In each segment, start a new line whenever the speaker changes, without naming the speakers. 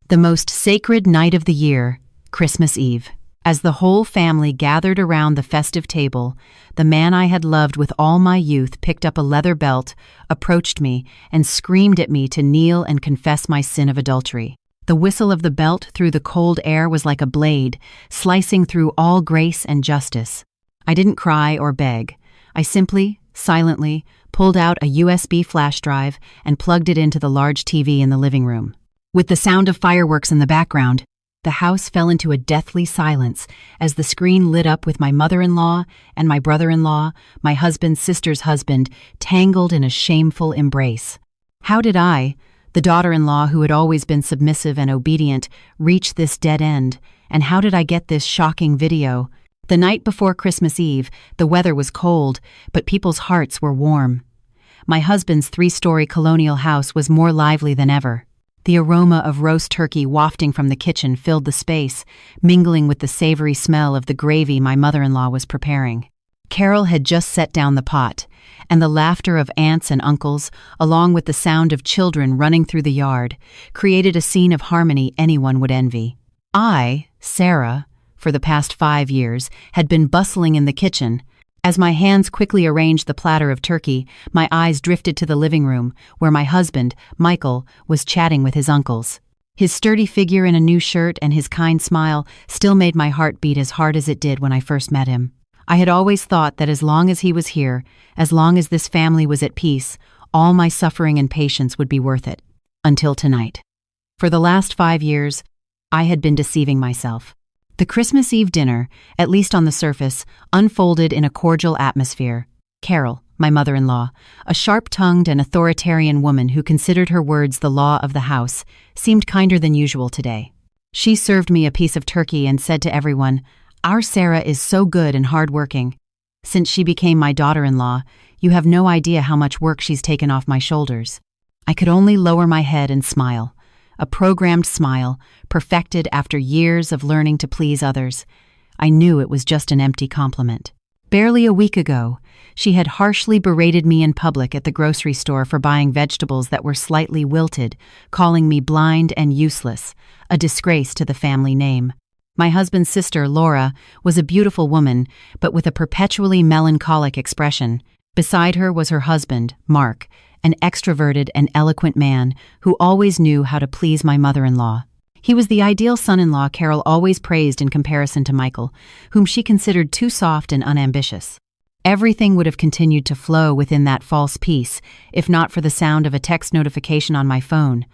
The most sacred night of the year, Christmas Eve. As the whole family gathered around the festive table, the man I had loved with all my youth picked up a leather belt, approached me, and screamed at me to kneel and confess my sin of adultery. The whistle of the belt through the cold air was like a blade, slicing through all grace and justice. I didn't cry or beg. I simply, silently, pulled out a USB flash drive and plugged it into the large TV in the living room. With the sound of fireworks in the background, the house fell into a deathly silence as the screen lit up with my mother-in-law and my brother-in-law, my husband's sister's husband, tangled in a shameful embrace. How did I, the daughter-in-law who had always been submissive and obedient, reach this dead end? And how did I get this shocking video? The night before Christmas Eve, the weather was cold, but people's hearts were warm. My husband's 3-story colonial house was more lively than ever. The aroma of roast turkey wafting from the kitchen filled the space, mingling with the savory smell of the gravy my mother-in-law was preparing. Carol had just set down the pot, and the laughter of aunts and uncles, along with the sound of children running through the yard, created a scene of harmony anyone would envy. I, Sarah, for the past 5 years, had been bustling in the kitchen. As my hands quickly arranged the platter of turkey, my eyes drifted to the living room, where my husband, Michael, was chatting with his uncles. His sturdy figure in a new shirt and his kind smile still made my heart beat as hard as it did when I first met him. I had always thought that as long as he was here, as long as this family was at peace, all my suffering and patience would be worth it. Until tonight. For the last 5 years, I had been deceiving myself. The Christmas Eve dinner, at least on the surface, unfolded in a cordial atmosphere. Carol, my mother-in-law, a sharp-tongued and authoritarian woman who considered her words the law of the house, seemed kinder than usual today. She served me a piece of turkey and said to everyone, "Our Sarah is so good and hard-working. Since she became my daughter-in-law, you have no idea how much work she's taken off my shoulders." I could only lower my head and smile. A programmed smile, perfected after years of learning to please others. I knew it was just an empty compliment. Barely a week ago, she had harshly berated me in public at the grocery store for buying vegetables that were slightly wilted, calling me blind and useless, a disgrace to the family name. My husband's sister, Laura, was a beautiful woman, but with a perpetually melancholic expression. Beside her was her husband, Mark, an extroverted and eloquent man who always knew how to please my mother-in-law. He was the ideal son-in-law Carol always praised in comparison to Michael, whom she considered too soft and unambitious. Everything would have continued to flow within that false peace, if not for the sound of a text notification on my phone.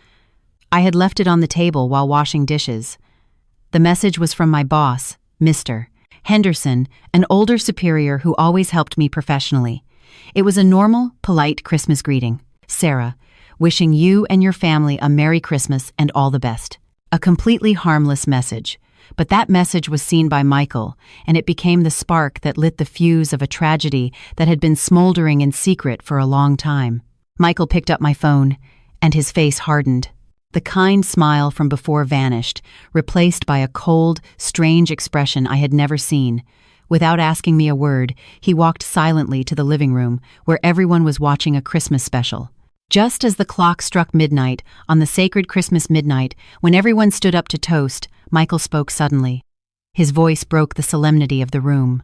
I had left it on the table while washing dishes. The message was from my boss, Mr. Henderson, an older superior who always helped me professionally. It was a normal, polite Christmas greeting. "Sarah, wishing you and your family a Merry Christmas and all the best." A completely harmless message. But that message was seen by Michael, and it became the spark that lit the fuse of a tragedy that had been smoldering in secret for a long time. Michael picked up my phone, and his face hardened. The kind smile from before vanished, replaced by a cold, strange expression I had never seen. Without asking me a word, he walked silently to the living room, where everyone was watching a Christmas special. Just as the clock struck midnight, on the sacred Christmas midnight, when everyone stood up to toast, Michael spoke suddenly. His voice broke the solemnity of the room.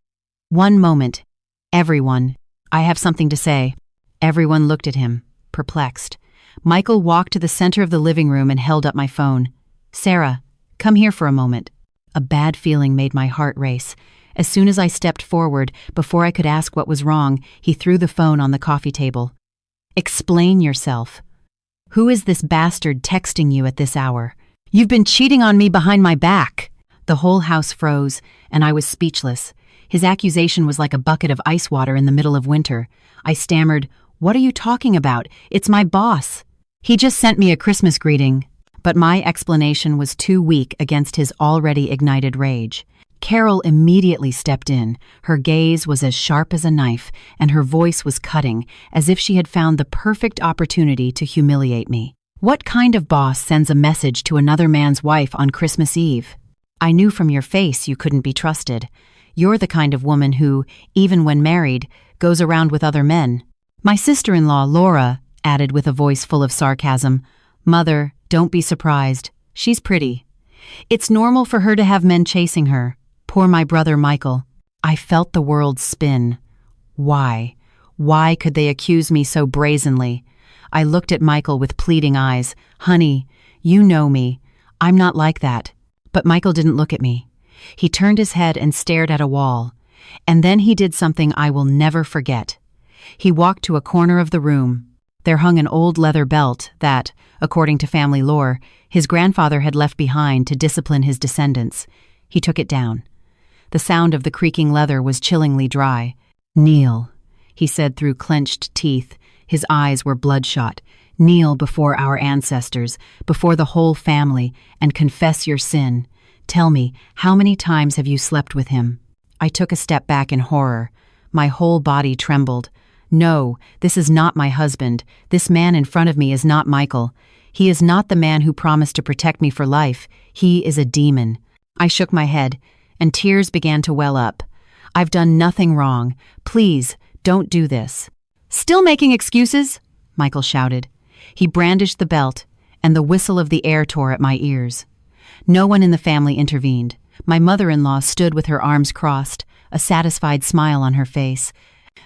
"One moment. Everyone. I have something to say." Everyone looked at him, perplexed. Michael walked to the center of the living room and held up my phone. "Sarah, come here for a moment." A bad feeling made my heart race. As soon as I stepped forward, before I could ask what was wrong, he threw the phone on the coffee table. "Explain yourself. Who is this bastard texting you at this hour? You've been cheating on me behind my back." The whole house froze, and I was speechless. His accusation was like a bucket of ice water in the middle of winter. I stammered, "What are you talking about? It's my boss. He just sent me a Christmas greeting." But my explanation was too weak against his already ignited rage. Carol immediately stepped in. Her gaze was as sharp as a knife, and her voice was cutting, as if she had found the perfect opportunity to humiliate me. "What kind of boss sends a message to another man's wife on Christmas Eve? I knew from your face you couldn't be trusted. You're the kind of woman who, even when married, goes around with other men." My sister-in-law, Laura, added with a voice full of sarcasm, "Mother, don't be surprised. She's pretty. It's normal for her to have men chasing her. Poor my brother Michael. I felt the world spin. Why? Why could they accuse me so brazenly? I looked at Michael with pleading eyes. Honey, you know me. I'm not like that. But Michael didn't look at me. He turned his head and stared at a wall. And then he did something I will never forget. He walked to a corner of the room. There hung an old leather belt that, according to family lore, his grandfather had left behind to discipline his descendants. He took it down. The sound of the creaking leather was chillingly dry. "Kneel," he said through clenched teeth. His eyes were bloodshot. "Kneel before our ancestors, before the whole family, and confess your sin. Tell me, how many times have you slept with him?" I took a step back in horror. My whole body trembled. No, this is not my husband. This man in front of me is not Michael. He is not the man who promised to protect me for life. He is a demon. I shook my head, and tears began to well up. "I've done nothing wrong. Please, don't do this." "Still making excuses?" Michael shouted. He brandished the belt, and the whistle of the air tore at my ears. No one in the family intervened. My mother-in-law stood with her arms crossed, a satisfied smile on her face.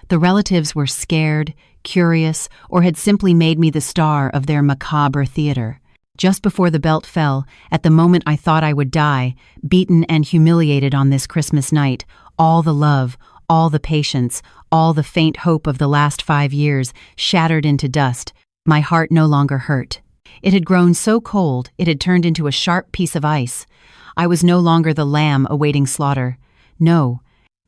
The relatives were scared, curious, or had simply made me the star of their macabre theater. Just before the belt fell, at the moment I thought I would die, beaten and humiliated on this Christmas night, all the love, all the patience, all the faint hope of the last 5 years shattered into dust. My heart no longer hurt. It had grown so cold, it had turned into a sharp piece of ice. I was no longer the lamb awaiting slaughter. No.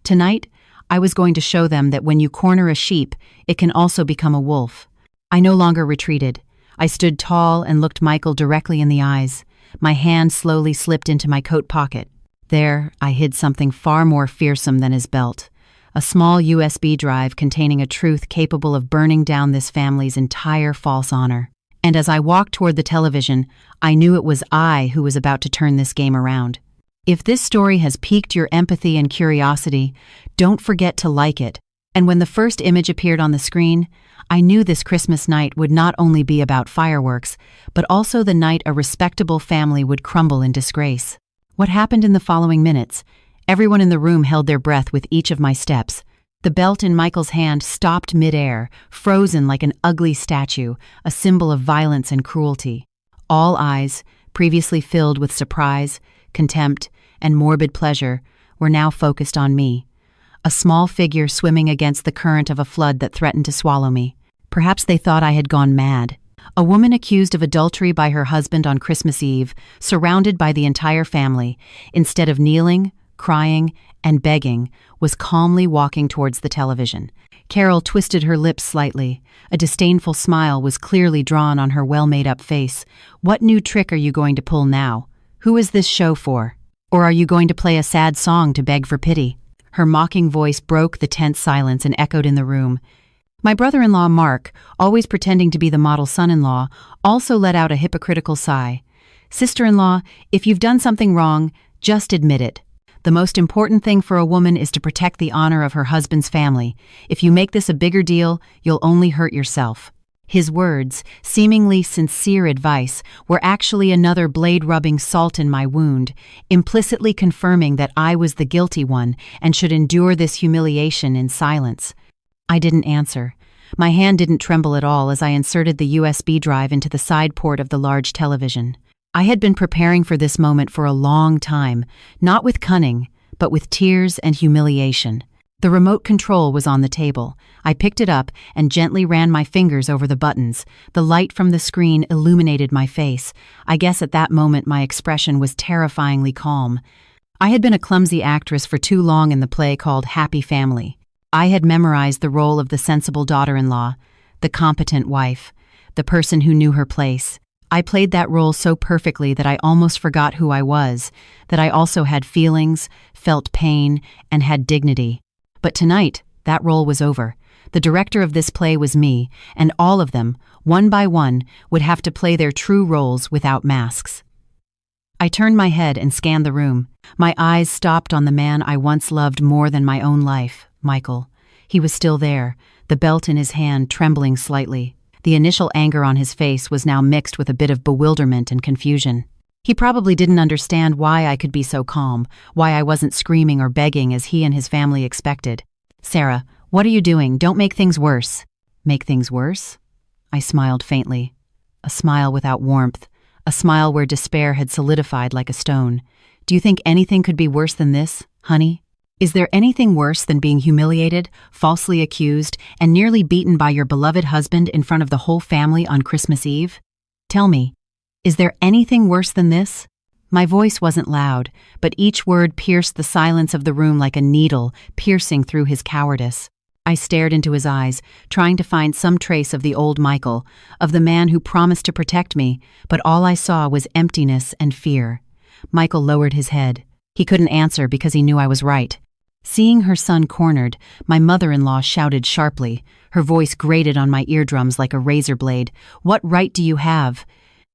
Tonight, I was going to show them that when you corner a sheep, it can also become a wolf. I no longer retreated. I stood tall and looked Michael directly in the eyes. My hand slowly slipped into my coat pocket. There, I hid something far more fearsome than his belt. A small USB drive containing a truth capable of burning down this family's entire false honor. And as I walked toward the television, I knew it was I who was about to turn this game around. If this story has piqued your empathy and curiosity, don't forget to like it. And when the first image appeared on the screen, I knew this Christmas night would not only be about fireworks, but also the night a respectable family would crumble in disgrace. What happened in the following minutes? Everyone in the room held their breath with each of my steps. The belt in Michael's hand stopped midair, frozen like an ugly statue, a symbol of violence and cruelty. All eyes, previously filled with surprise, contempt, and morbid pleasure, were now focused on me. A small figure swimming against the current of a flood that threatened to swallow me. Perhaps they thought I had gone mad. A woman accused of adultery by her husband on Christmas Eve, surrounded by the entire family, instead of kneeling, crying, and begging, was calmly walking towards the television. Carol twisted her lips slightly. A disdainful smile was clearly drawn on her well-made-up face. "What new trick are you going to pull now? Who is this show for? Or are you going to play a sad song to beg for pity?" Her mocking voice broke the tense silence and echoed in the room. My brother-in-law, Mark, always pretending to be the model son-in-law, also let out a hypocritical sigh. "Sister-in-law, if you've done something wrong, just admit it. The most important thing for a woman is to protect the honor of her husband's family. If you make this a bigger deal, you'll only hurt yourself." His words, seemingly sincere advice, were actually another blade rubbing salt in my wound, implicitly confirming that I was the guilty one and should endure this humiliation in silence. I didn't answer. My hand didn't tremble at all as I inserted the USB drive into the side port of the large television. I had been preparing for this moment for a long time, not with cunning, but with tears and humiliation. The remote control was on the table. I picked it up and gently ran my fingers over the buttons. The light from the screen illuminated my face. I guess at that moment my expression was terrifyingly calm. I had been a clumsy actress for too long in the play called Happy Family. I had memorized the role of the sensible daughter-in-law, the competent wife, the person who knew her place. I played that role so perfectly that I almost forgot who I was, that I also had feelings, felt pain, and had dignity. But tonight, that role was over. The director of this play was me, and all of them, one by one, would have to play their true roles without masks. I turned my head and scanned the room. My eyes stopped on the man I once loved more than my own life, Michael. He was still there, the belt in his hand trembling slightly. The initial anger on his face was now mixed with a bit of bewilderment and confusion. He probably didn't understand why I could be so calm, why I wasn't screaming or begging as he and his family expected. "Sarah, what are you doing? Don't make things worse." "Make things worse?" I smiled faintly. A smile without warmth, a smile where despair had solidified like a stone. "Do you think anything could be worse than this, honey? Is there anything worse than being humiliated, falsely accused, and nearly beaten by your beloved husband in front of the whole family on Christmas Eve? Tell me, is there anything worse than this?" My voice wasn't loud, but each word pierced the silence of the room like a needle piercing through his cowardice. I stared into his eyes, trying to find some trace of the old Michael, of the man who promised to protect me, but all I saw was emptiness and fear. Michael lowered his head. He couldn't answer because he knew I was right. Seeing her son cornered, my mother-in-law shouted sharply. Her voice grated on my eardrums like a razor blade. "What right do you have?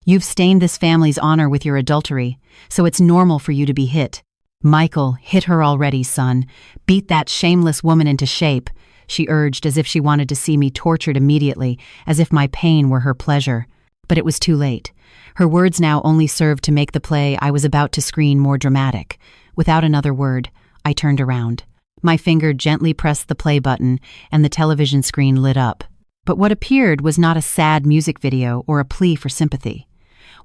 You've stained this family's honor with your adultery, so it's normal for you to be hit." "Michael, hit her already, son. Beat that shameless woman into shape," she urged as if she wanted to see me tortured immediately, as if my pain were her pleasure. But it was too late. Her words now only served to make the play I was about to screen more dramatic. Without another word, I turned around. My finger gently pressed the play button, and the television screen lit up. But what appeared was not a sad music video or a plea for sympathy.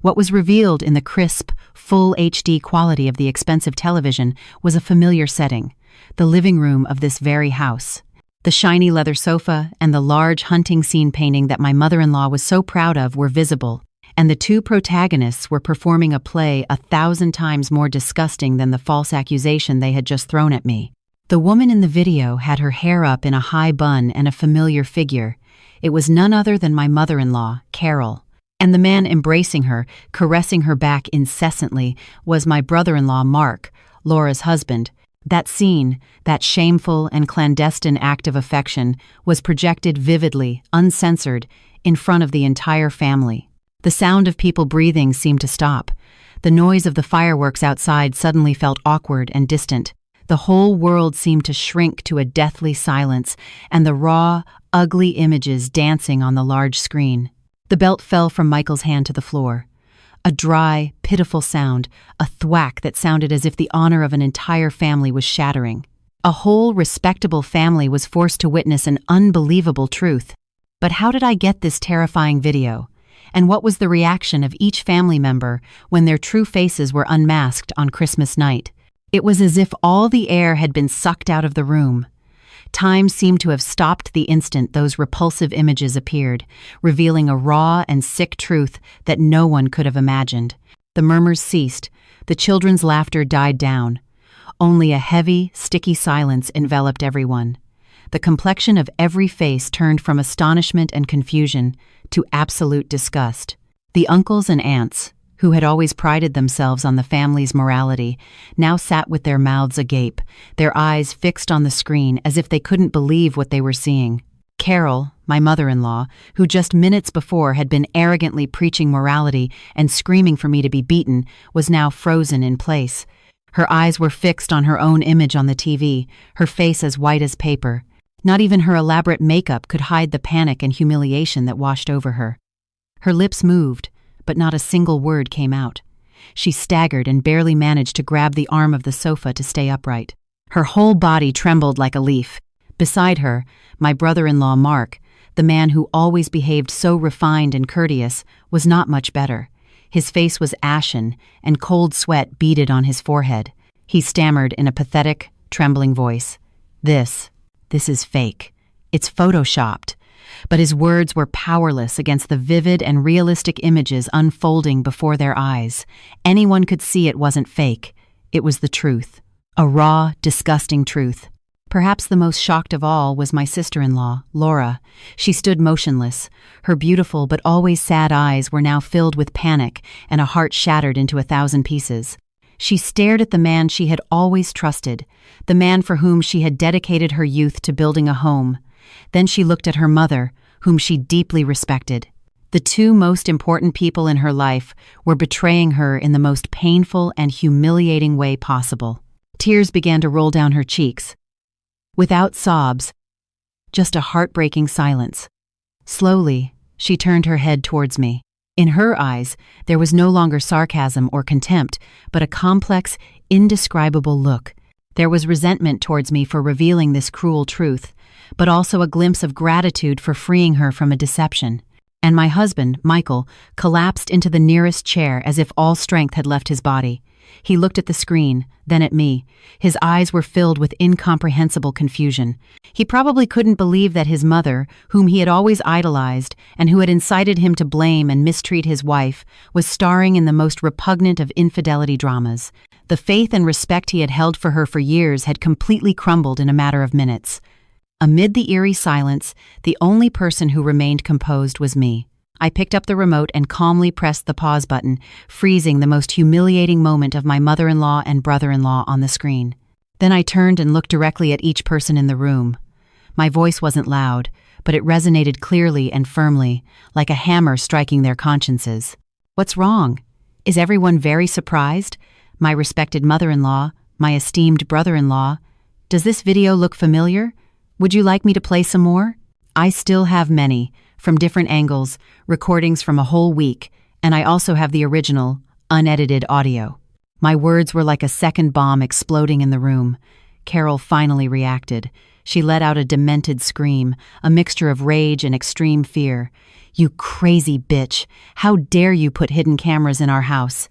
What was revealed in the crisp, full HD quality of the expensive television was a familiar setting, the living room of this very house. The shiny leather sofa and the large hunting scene painting that my mother-in-law was so proud of were visible, and the two protagonists were performing a play 1,000 times more disgusting than the false accusation they had just thrown at me. The woman in the video had her hair up in a high bun and a familiar figure. It was none other than my mother-in-law, Carol. And the man embracing her, caressing her back incessantly, was my brother-in-law, Mark, Laura's husband. That scene, that shameful and clandestine act of affection, was projected vividly, uncensored, in front of the entire family. The sound of people breathing seemed to stop. The noise of the fireworks outside suddenly felt awkward and distant. The whole world seemed to shrink to a deathly silence, and the raw, ugly images dancing on the large screen. The belt fell from Michael's hand to the floor. A dry, pitiful sound, a thwack that sounded as if the honor of an entire family was shattering. A whole respectable family was forced to witness an unbelievable truth. But how did I get this terrifying video? And what was the reaction of each family member when their true faces were unmasked on Christmas night? It was as if all the air had been sucked out of the room. Time seemed to have stopped the instant those repulsive images appeared, revealing a raw and sick truth that no one could have imagined. The murmurs ceased, the children's laughter died down. Only a heavy, sticky silence enveloped everyone. The complexion of every face turned from astonishment and confusion to absolute disgust. The uncles and aunts, who had always prided themselves on the family's morality, now sat with their mouths agape, their eyes fixed on the screen as if they couldn't believe what they were seeing. Carol, my mother-in-law, who just minutes before had been arrogantly preaching morality and screaming for me to be beaten, was now frozen in place. Her eyes were fixed on her own image on the TV, her face as white as paper. Not even her elaborate makeup could hide the panic and humiliation that washed over her. Her lips moved, but not a single word came out. She staggered and barely managed to grab the arm of the sofa to stay upright. Her whole body trembled like a leaf. Beside her, my brother-in-law Mark, the man who always behaved so refined and courteous, was not much better. His face was ashen, and cold sweat beaded on his forehead. He stammered in a pathetic, trembling voice, This is fake. It's photoshopped." But his words were powerless against the vivid and realistic images unfolding before their eyes. Anyone could see it wasn't fake. It was the truth. A raw, disgusting truth. Perhaps the most shocked of all was my sister-in-law, Laura. She stood motionless. Her beautiful but always sad eyes were now filled with panic and a heart shattered into 1,000 pieces. She stared at the man she had always trusted, the man for whom she had dedicated her youth to building a home. Then she looked at her mother, whom she deeply respected. The two most important people in her life were betraying her in the most painful and humiliating way possible. Tears began to roll down her cheeks. Without sobs, just a heartbreaking silence. Slowly, she turned her head towards me. In her eyes, there was no longer sarcasm or contempt, but a complex, indescribable look. There was resentment towards me for revealing this cruel truth, but also a glimpse of gratitude for freeing her from a deception. And my husband, Michael, collapsed into the nearest chair as if all strength had left his body. He looked at the screen, then at me. His eyes were filled with incomprehensible confusion. He probably couldn't believe that his mother, whom he had always idolized and who had incited him to blame and mistreat his wife, was starring in the most repugnant of infidelity dramas. The faith and respect he had held for her for years had completely crumbled in a matter of minutes. Amid the eerie silence, the only person who remained composed was me. I picked up the remote and calmly pressed the pause button, freezing the most humiliating moment of my mother-in-law and brother-in-law on the screen. Then I turned and looked directly at each person in the room. My voice wasn't loud, but it resonated clearly and firmly, like a hammer striking their consciences. "What's wrong? Is everyone very surprised? My respected mother-in-law, my esteemed brother-in-law. Does this video look familiar? Would you like me to play some more? I still have many, from different angles, recordings from a whole week, and I also have the original, unedited audio." My words were like a second bomb exploding in the room. Carol finally reacted. She let out a demented scream, a mixture of rage and extreme fear. "You crazy bitch! How dare you put hidden cameras in our house?"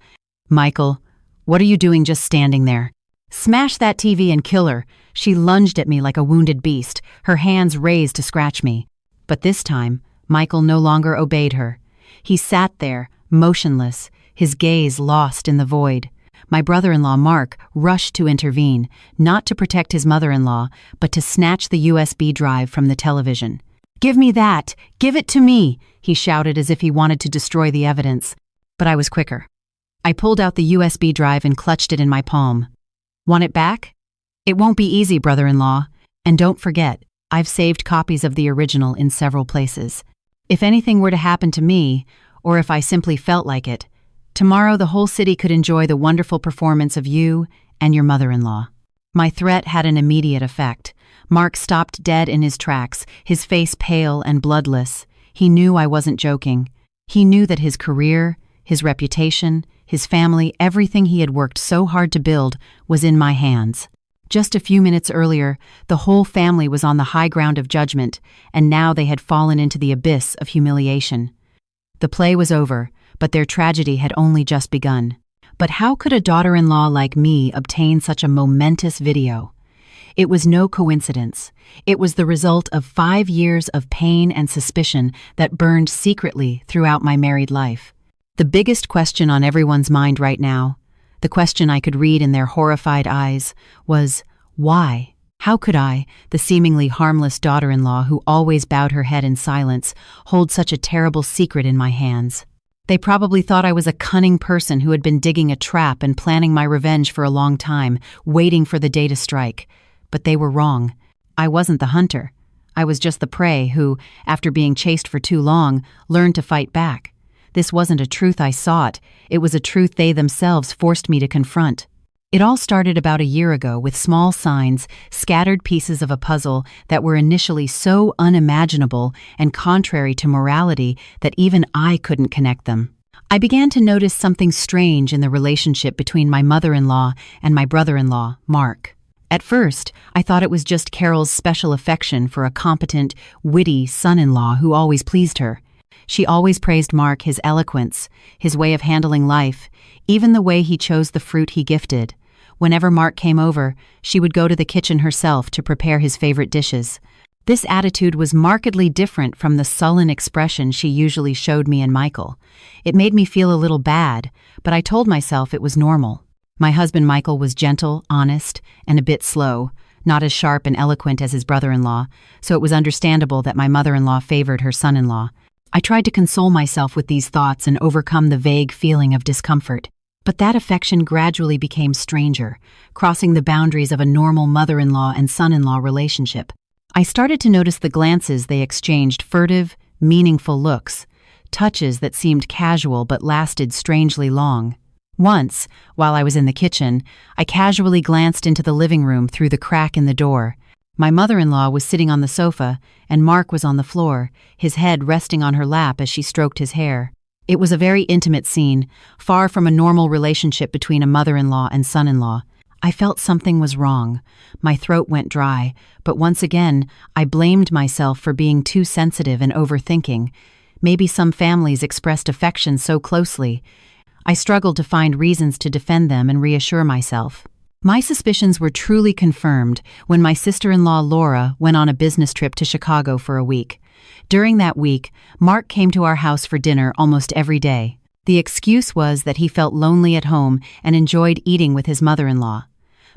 "Michael, what are you doing just standing there? Smash that TV and kill her." She lunged at me like a wounded beast, her hands raised to scratch me. But this time, Michael no longer obeyed her. He sat there, motionless, his gaze lost in the void. My brother-in-law, Mark, rushed to intervene, not to protect his mother-in-law, but to snatch the USB drive from the television. "Give me that! Give it to me!" he shouted as if he wanted to destroy the evidence. But I was quicker. I pulled out the USB drive and clutched it in my palm. "Want it back?" "It won't be easy, brother-in-law. And don't forget, I've saved copies of the original in several places. If anything were to happen to me, or if I simply felt like it, tomorrow the whole city could enjoy the wonderful performance of you and your mother-in-law." My threat had an immediate effect. Mark stopped dead in his tracks, his face pale and bloodless. He knew I wasn't joking. He knew that his career, his reputation, his family, everything he had worked so hard to build was in my hands. Just a few minutes earlier, the whole family was on the high ground of judgment, and now they had fallen into the abyss of humiliation. The play was over, but their tragedy had only just begun. But how could a daughter-in-law like me obtain such a momentous video? It was no coincidence. It was the result of 5 years of pain and suspicion that burned secretly throughout my married life. The biggest question on everyone's mind right now, the question I could read in their horrified eyes, was, why? How could I, the seemingly harmless daughter-in-law who always bowed her head in silence, hold such a terrible secret in my hands? They probably thought I was a cunning person who had been digging a trap and planning my revenge for a long time, waiting for the day to strike. But they were wrong. I wasn't the hunter. I was just the prey who, after being chased for too long, learned to fight back. This wasn't a truth I sought, it was a truth they themselves forced me to confront. It all started about a year ago with small signs, scattered pieces of a puzzle that were initially so unimaginable and contrary to morality that even I couldn't connect them. I began to notice something strange in the relationship between my mother-in-law and my brother-in-law, Mark. At first, I thought it was just Carol's special affection for a competent, witty son-in-law who always pleased her. She always praised Mark, his eloquence, his way of handling life, even the way he chose the fruit he gifted. Whenever Mark came over, she would go to the kitchen herself to prepare his favorite dishes. This attitude was markedly different from the sullen expression she usually showed me and Michael. It made me feel a little bad, but I told myself it was normal. My husband Michael was gentle, honest, and a bit slow, not as sharp and eloquent as his brother-in-law, so it was understandable that my mother-in-law favored her son-in-law. I tried to console myself with these thoughts and overcome the vague feeling of discomfort. But that affection gradually became stranger, crossing the boundaries of a normal mother-in-law and son-in-law relationship. I started to notice the glances they exchanged, furtive, meaningful looks, touches that seemed casual but lasted strangely long. Once, while I was in the kitchen, I casually glanced into the living room through the crack in the door. My mother-in-law was sitting on the sofa, and Mark was on the floor, his head resting on her lap as she stroked his hair. It was a very intimate scene, far from a normal relationship between a mother-in-law and son-in-law. I felt something was wrong. My throat went dry, but once again, I blamed myself for being too sensitive and overthinking. Maybe some families expressed affection so closely. I struggled to find reasons to defend them and reassure myself. My suspicions were truly confirmed when my sister-in-law Laura went on a business trip to Chicago for a week. During that week, Mark came to our house for dinner almost every day. The excuse was that he felt lonely at home and enjoyed eating with his mother-in-law.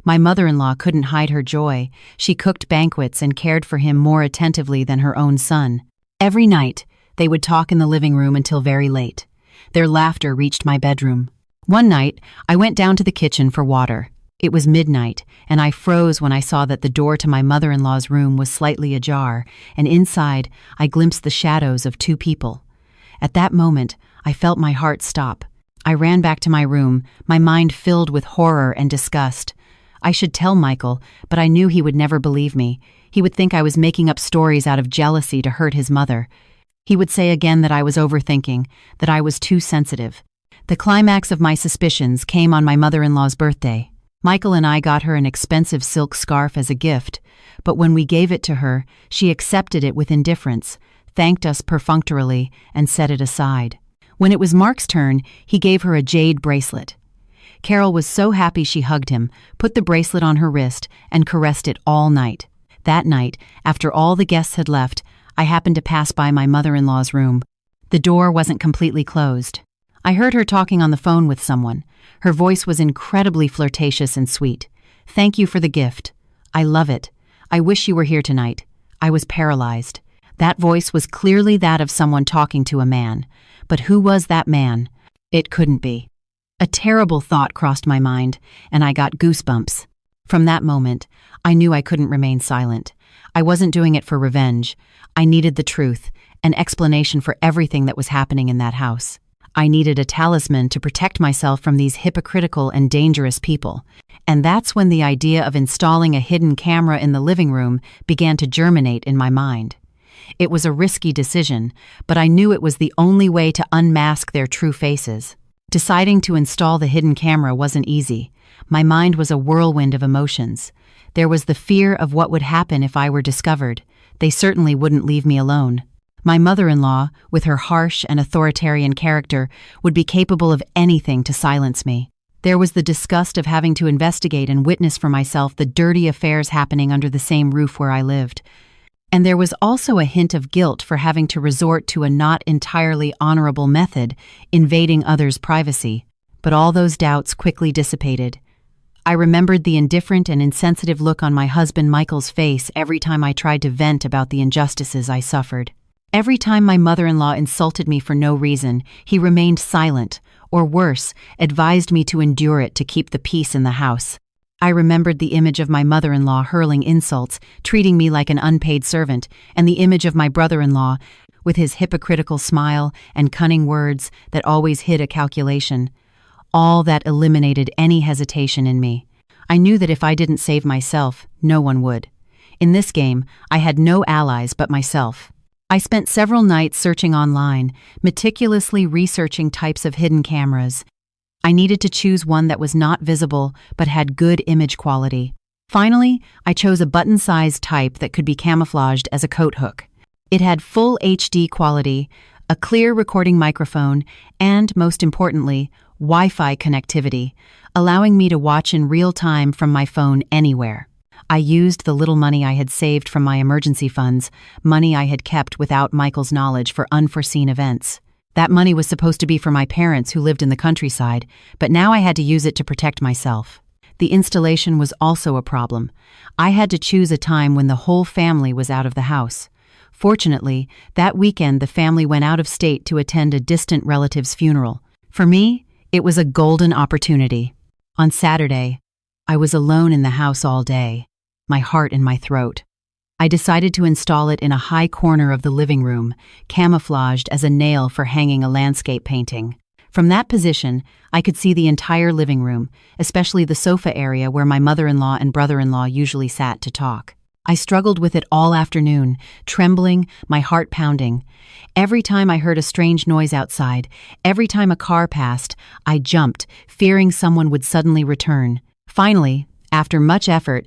My mother-in-law couldn't hide her joy. She cooked banquets and cared for him more attentively than her own son. Every night, they would talk in the living room until very late. Their laughter reached my bedroom. One night, I went down to the kitchen for water. It was midnight, and I froze when I saw that the door to my mother-in-law's room was slightly ajar, and inside, I glimpsed the shadows of two people. At that moment, I felt my heart stop. I ran back to my room, my mind filled with horror and disgust. I should tell Michael, but I knew he would never believe me. He would think I was making up stories out of jealousy to hurt his mother. He would say again that I was overthinking, that I was too sensitive. The climax of my suspicions came on my mother-in-law's birthday. Michael and I got her an expensive silk scarf as a gift, but when we gave it to her, she accepted it with indifference, thanked us perfunctorily, and set it aside. When it was Mark's turn, he gave her a jade bracelet. Carol was so happy she hugged him, put the bracelet on her wrist, and caressed it all night. That night, after all the guests had left, I happened to pass by my mother-in-law's room. The door wasn't completely closed. I heard her talking on the phone with someone. Her voice was incredibly flirtatious and sweet. "Thank you for the gift. I love it. I wish you were here tonight." I was paralyzed. That voice was clearly that of someone talking to a man. But who was that man? It couldn't be. A terrible thought crossed my mind, and I got goosebumps. From that moment, I knew I couldn't remain silent. I wasn't doing it for revenge. I needed the truth, an explanation for everything that was happening in that house. I needed a talisman to protect myself from these hypocritical and dangerous people. And that's when the idea of installing a hidden camera in the living room began to germinate in my mind. It was a risky decision, but I knew it was the only way to unmask their true faces. Deciding to install the hidden camera wasn't easy. My mind was a whirlwind of emotions. There was the fear of what would happen if I were discovered. They certainly wouldn't leave me alone. My mother-in-law, with her harsh and authoritarian character, would be capable of anything to silence me. There was the disgust of having to investigate and witness for myself the dirty affairs happening under the same roof where I lived. And there was also a hint of guilt for having to resort to a not entirely honorable method, invading others' privacy. But all those doubts quickly dissipated. I remembered the indifferent and insensitive look on my husband Michael's face every time I tried to vent about the injustices I suffered. Every time my mother-in-law insulted me for no reason, he remained silent, or worse, advised me to endure it to keep the peace in the house. I remembered the image of my mother-in-law hurling insults, treating me like an unpaid servant, and the image of my brother-in-law, with his hypocritical smile and cunning words that always hid a calculation. All that eliminated any hesitation in me. I knew that if I didn't save myself, no one would. In this game, I had no allies but myself. I spent several nights searching online, meticulously researching types of hidden cameras. I needed to choose one that was not visible but had good image quality. Finally, I chose a button-sized type that could be camouflaged as a coat hook. It had full HD quality, a clear recording microphone, and, most importantly, Wi-Fi connectivity, allowing me to watch in real time from my phone anywhere. I used the little money I had saved from my emergency funds, money I had kept without Michael's knowledge for unforeseen events. That money was supposed to be for my parents who lived in the countryside, but now I had to use it to protect myself. The installation was also a problem. I had to choose a time when the whole family was out of the house. Fortunately, that weekend the family went out of state to attend a distant relative's funeral. For me, it was a golden opportunity. On Saturday, I was alone in the house all day, my heart in my throat. I decided to install it in a high corner of the living room, camouflaged as a nail for hanging a landscape painting. From that position, I could see the entire living room, especially the sofa area where my mother-in-law and brother-in-law usually sat to talk. I struggled with it all afternoon, trembling, my heart pounding. Every time I heard a strange noise outside, every time a car passed, I jumped, fearing someone would suddenly return. Finally, after much effort,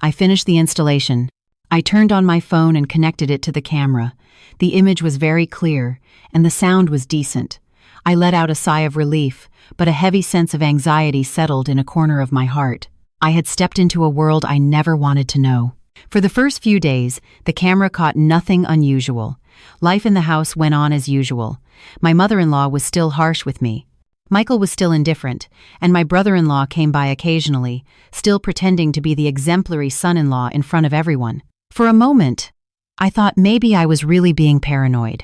I finished the installation. I turned on my phone and connected it to the camera. The image was very clear, and the sound was decent. I let out a sigh of relief, but a heavy sense of anxiety settled in a corner of my heart. I had stepped into a world I never wanted to know. For the first few days, the camera caught nothing unusual. Life in the house went on as usual. My mother-in-law was still harsh with me. Michael was still indifferent, and my brother-in-law came by occasionally, still pretending to be the exemplary son-in-law in front of everyone. For a moment, I thought maybe I was really being paranoid.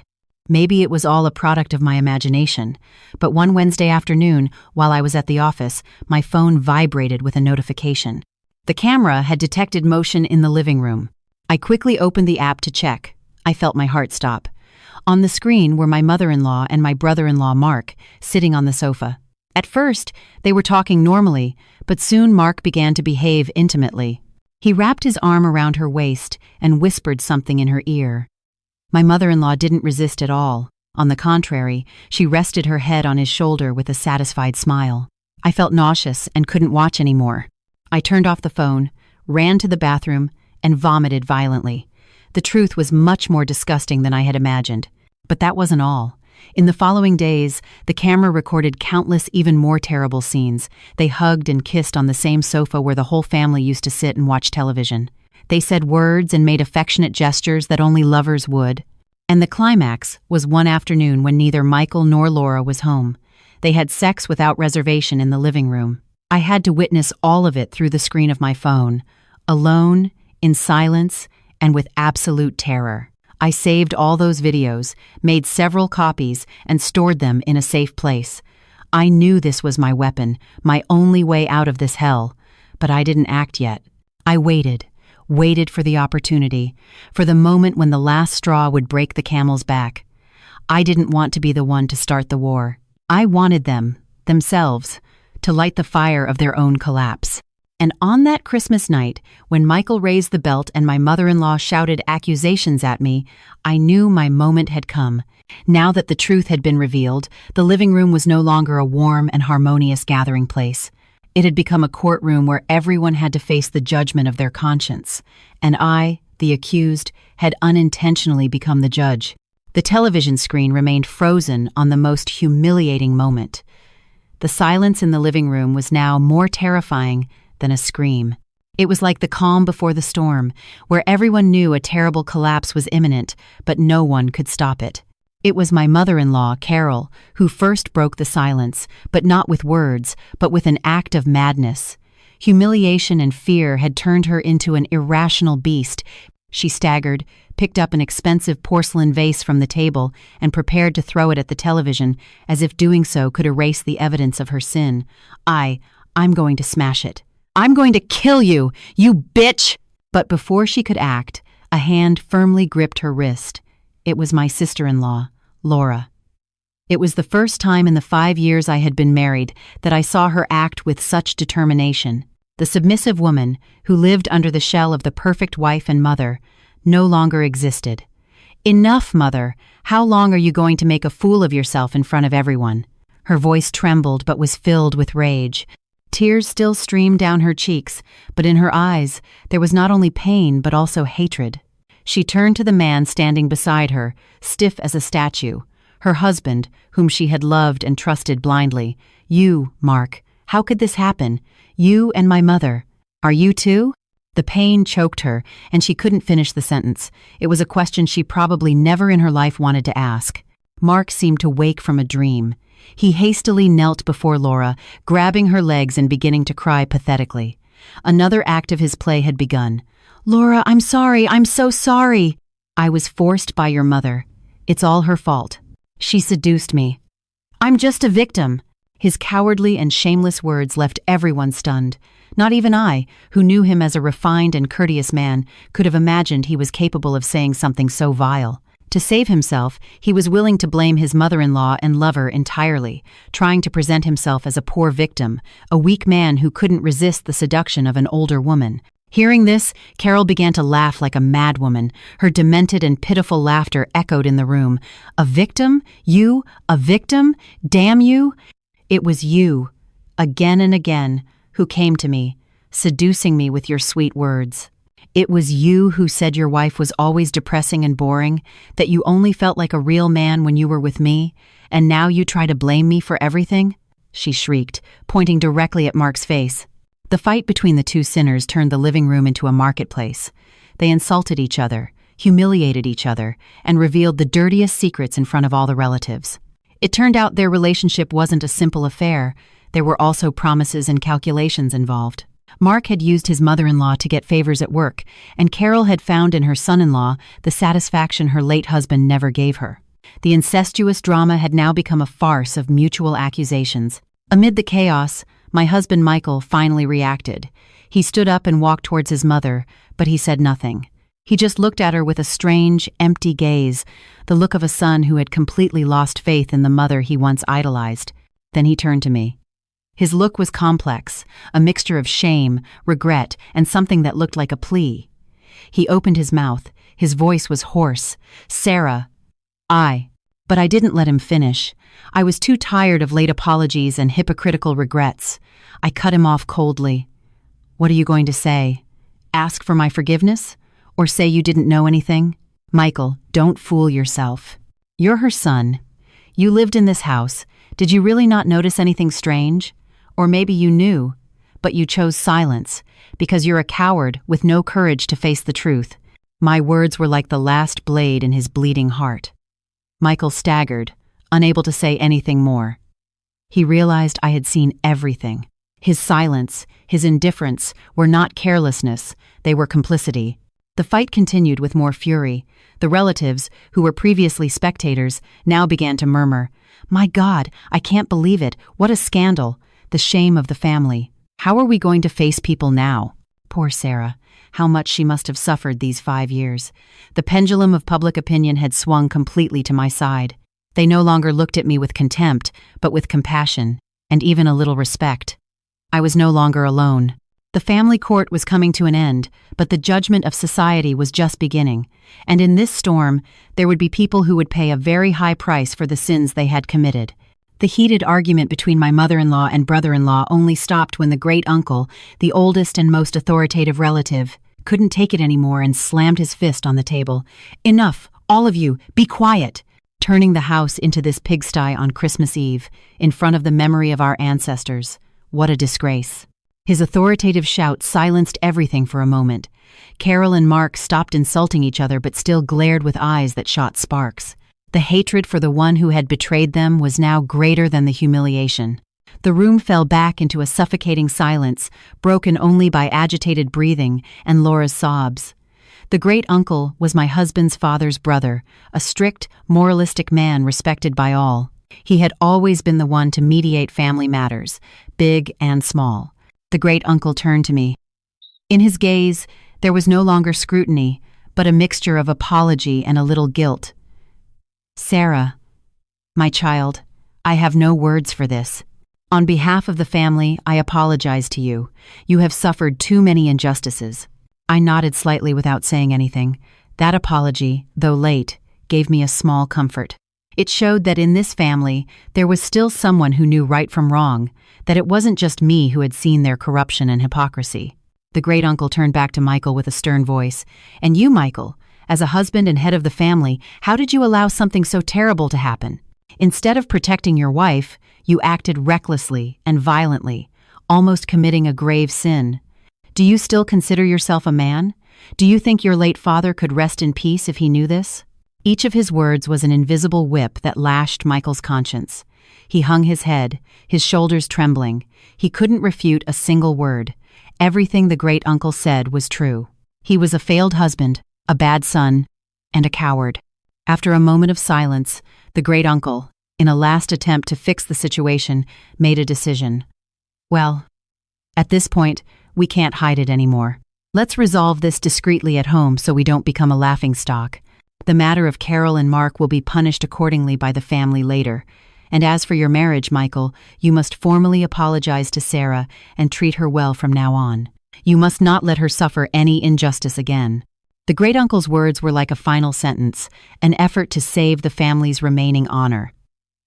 Maybe it was all a product of my imagination, but one Wednesday afternoon, while I was at the office, my phone vibrated with a notification. The camera had detected motion in the living room. I quickly opened the app to check. I felt my heart stop. On the screen were my mother-in-law and my brother-in-law Mark, sitting on the sofa. At first, they were talking normally, but soon Mark began to behave intimately. He wrapped his arm around her waist and whispered something in her ear. My mother-in-law didn't resist at all. On the contrary, she rested her head on his shoulder with a satisfied smile. I felt nauseous and couldn't watch anymore. I turned off the phone, ran to the bathroom, and vomited violently. The truth was much more disgusting than I had imagined. But that wasn't all. In the following days, the camera recorded countless even more terrible scenes. They hugged and kissed on the same sofa where the whole family used to sit and watch television. They said words and made affectionate gestures that only lovers would. And the climax was one afternoon when neither Michael nor Laura was home. They had sex without reservation in the living room. I had to witness all of it through the screen of my phone, alone, in silence, and with absolute terror. I saved all those videos, made several copies, and stored them in a safe place. I knew this was my weapon, my only way out of this hell, but I didn't act yet. I waited for the opportunity, for the moment when the last straw would break the camel's back. I didn't want to be the one to start the war. I wanted themselves, to light the fire of their own collapse. And on that Christmas night, when Michael raised the belt and my mother-in-law shouted accusations at me, I knew my moment had come. Now that the truth had been revealed, the living room was no longer a warm and harmonious gathering place. It had become a courtroom where everyone had to face the judgment of their conscience, and I, the accused, had unintentionally become the judge. The television screen remained frozen on the most humiliating moment. The silence in the living room was now more terrifying than a scream. It was like the calm before the storm, where everyone knew a terrible collapse was imminent, but no one could stop it. It was my mother-in-law, Carol, who first broke the silence, but not with words, but with an act of madness. Humiliation and fear had turned her into an irrational beast. She staggered, picked up an expensive porcelain vase from the table, and prepared to throw it at the television, as if doing so could erase the evidence of her sin. I'm going to smash it. I'm going to kill you, you bitch! But before she could act, a hand firmly gripped her wrist. It was my sister-in-law, Laura. It was the first time in the 5 years I had been married that I saw her act with such determination. The submissive woman, who lived under the shell of the perfect wife and mother, no longer existed. Enough, Mother! How long are you going to make a fool of yourself in front of everyone? Her voice trembled but was filled with rage. Tears still streamed down her cheeks, but in her eyes there was not only pain but also hatred. She turned to the man standing beside her, stiff as a statue, her husband, whom she had loved and trusted blindly. You, Mark, how could this happen? You and my mother. Are you too? The pain choked her, and she couldn't finish the sentence. It was a question she probably never in her life wanted to ask. Mark seemed to wake from a dream. He hastily knelt before Laura, grabbing her legs and beginning to cry pathetically. Another act of his play had begun. Laura, I'm sorry, I'm so sorry. I was forced by your mother. It's all her fault. She seduced me. I'm just a victim. His cowardly and shameless words left everyone stunned. Not even I, who knew him as a refined and courteous man, could have imagined he was capable of saying something so vile. To save himself, he was willing to blame his mother-in-law and lover entirely, trying to present himself as a poor victim, a weak man who couldn't resist the seduction of an older woman. Hearing this, Carol began to laugh like a madwoman. Her demented and pitiful laughter echoed in the room. A victim? You? A victim? Damn you! It was you, again and again, who came to me, seducing me with your sweet words. It was you who said your wife was always depressing and boring, that you only felt like a real man when you were with me, and now you try to blame me for everything? She shrieked, pointing directly at Mark's face. The fight between the two sinners turned the living room into a marketplace. They insulted each other, humiliated each other, and revealed the dirtiest secrets in front of all the relatives. It turned out their relationship wasn't a simple affair. There were also promises and calculations involved. Mark had used his mother-in-law to get favors at work, and Carol had found in her son-in-law the satisfaction her late husband never gave her. The incestuous drama had now become a farce of mutual accusations. Amid the chaos, my husband Michael finally reacted. He stood up and walked towards his mother, but he said nothing. He just looked at her with a strange, empty gaze, the look of a son who had completely lost faith in the mother he once idolized. Then he turned to me. His look was complex, a mixture of shame, regret, and something that looked like a plea. He opened his mouth. His voice was hoarse. "Sarah." But I didn't let him finish. I was too tired of late apologies and hypocritical regrets. I cut him off coldly. "What are you going to say? Ask for my forgiveness? Or say you didn't know anything? Michael, don't fool yourself. You're her son. You lived in this house. Did you really not notice anything strange? Or maybe you knew, but you chose silence, because you're a coward with no courage to face the truth." My words were like the last blade in his bleeding heart. Michael staggered, unable to say anything more. He realized I had seen everything. His silence, his indifference, were not carelessness, they were complicity. The fight continued with more fury. The relatives, who were previously spectators, now began to murmur, "My God, I can't believe it. What a scandal. The shame of the family. How are we going to face people now?" Poor Sarah. How much she must have suffered these 5 years. The pendulum of public opinion had swung completely to my side. They no longer looked at me with contempt, but with compassion, and even a little respect. I was no longer alone. The family court was coming to an end, but the judgment of society was just beginning, and in this storm, there would be people who would pay a very high price for the sins they had committed. The heated argument between my mother-in-law and brother-in-law only stopped when the great-uncle, the oldest and most authoritative relative, couldn't take it anymore and slammed his fist on the table. "Enough, all of you, be quiet!" Turning the house into this pigsty on Christmas Eve, in front of the memory of our ancestors. What a disgrace. His authoritative shout silenced everything for a moment. Carol and Mark stopped insulting each other but still glared with eyes that shot sparks. The hatred for the one who had betrayed them was now greater than the humiliation. The room fell back into a suffocating silence, broken only by agitated breathing and Laura's sobs. The great-uncle was my husband's father's brother, a strict, moralistic man respected by all. He had always been the one to mediate family matters, big and small. The great-uncle turned to me. In his gaze, there was no longer scrutiny, but a mixture of apology and a little guilt. "Sarah, my child, I have no words for this. On behalf of the family, I apologize to you. You have suffered too many injustices." I nodded slightly without saying anything. That apology, though late, gave me a small comfort. It showed that in this family, there was still someone who knew right from wrong, that it wasn't just me who had seen their corruption and hypocrisy. The great-uncle turned back to Michael with a stern voice. "And you, Michael, as a husband and head of the family, how did you allow something so terrible to happen? Instead of protecting your wife, you acted recklessly and violently, almost committing a grave sin. Do you still consider yourself a man? Do you think your late father could rest in peace if he knew this?" Each of his words was an invisible whip that lashed Michael's conscience. He hung his head, his shoulders trembling. He couldn't refute a single word. Everything the great-uncle said was true. He was a failed husband, a bad son, and a coward. After a moment of silence, the great-uncle, in a last attempt to fix the situation, made a decision. "Well, at this point, we can't hide it anymore. Let's resolve this discreetly at home so we don't become a laughingstock. The matter of Carol and Mark will be punished accordingly by the family later. And as for your marriage, Michael, you must formally apologize to Sarah and treat her well from now on. You must not let her suffer any injustice again." The great-uncle's words were like a final sentence, an effort to save the family's remaining honor.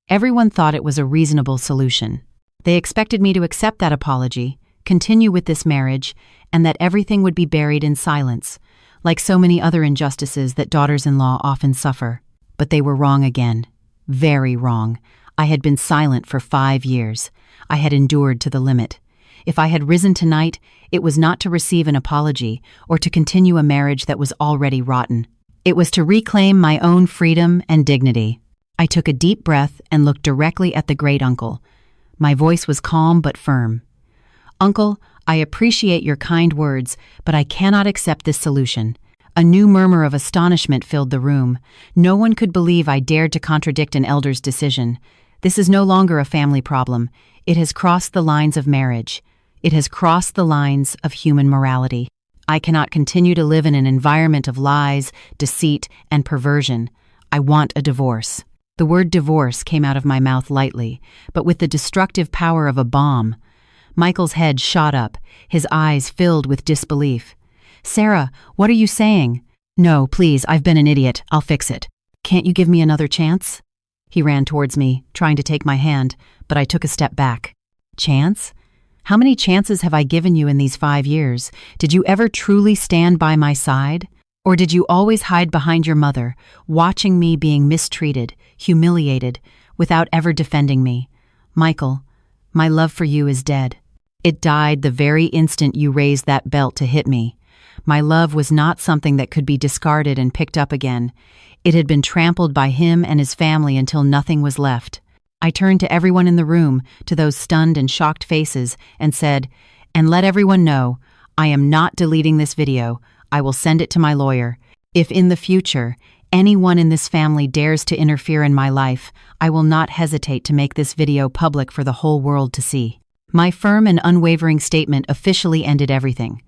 Everyone thought it was a reasonable solution. They expected me to accept that apology, continue with this marriage, and that everything would be buried in silence, like so many other injustices that daughters-in-law often suffer. But they were wrong again. Very wrong. I had been silent for 5 years. I had endured to the limit. If I had risen tonight, it was not to receive an apology or to continue a marriage that was already rotten. It was to reclaim my own freedom and dignity. I took a deep breath and looked directly at the great-uncle. My voice was calm but firm. "Uncle, I appreciate your kind words, but I cannot accept this solution." A new murmur of astonishment filled the room. No one could believe I dared to contradict an elder's decision. This is no longer a family problem. It has crossed the lines of marriage. It has crossed the lines of human morality. I cannot continue to live in an environment of lies, deceit, and perversion. I want a divorce. The word divorce came out of my mouth lightly, but with the destructive power of a bomb. Michael's head shot up, his eyes filled with disbelief. "Sarah, what are you saying?" "No, please, I've been an idiot. I'll fix it." "Can't you give me another chance?" He ran towards me, trying to take my hand, but I took a step back. "Chance? How many chances have I given you in these 5 years? Did you ever truly stand by my side? Or did you always hide behind your mother, watching me being mistreated, humiliated, without ever defending me? Michael, my love for you is dead. It died the very instant you raised that belt to hit me. My love was not something that could be discarded and picked up again. It had been trampled by him and his family until nothing was left. I turned to everyone in the room, to those stunned and shocked faces, and said, "And let everyone know, I am not deleting this video. I will send it to my lawyer. If in the future, anyone in this family dares to interfere in my life, I will not hesitate to make this video public for the whole world to see." My firm and unwavering statement officially ended everything.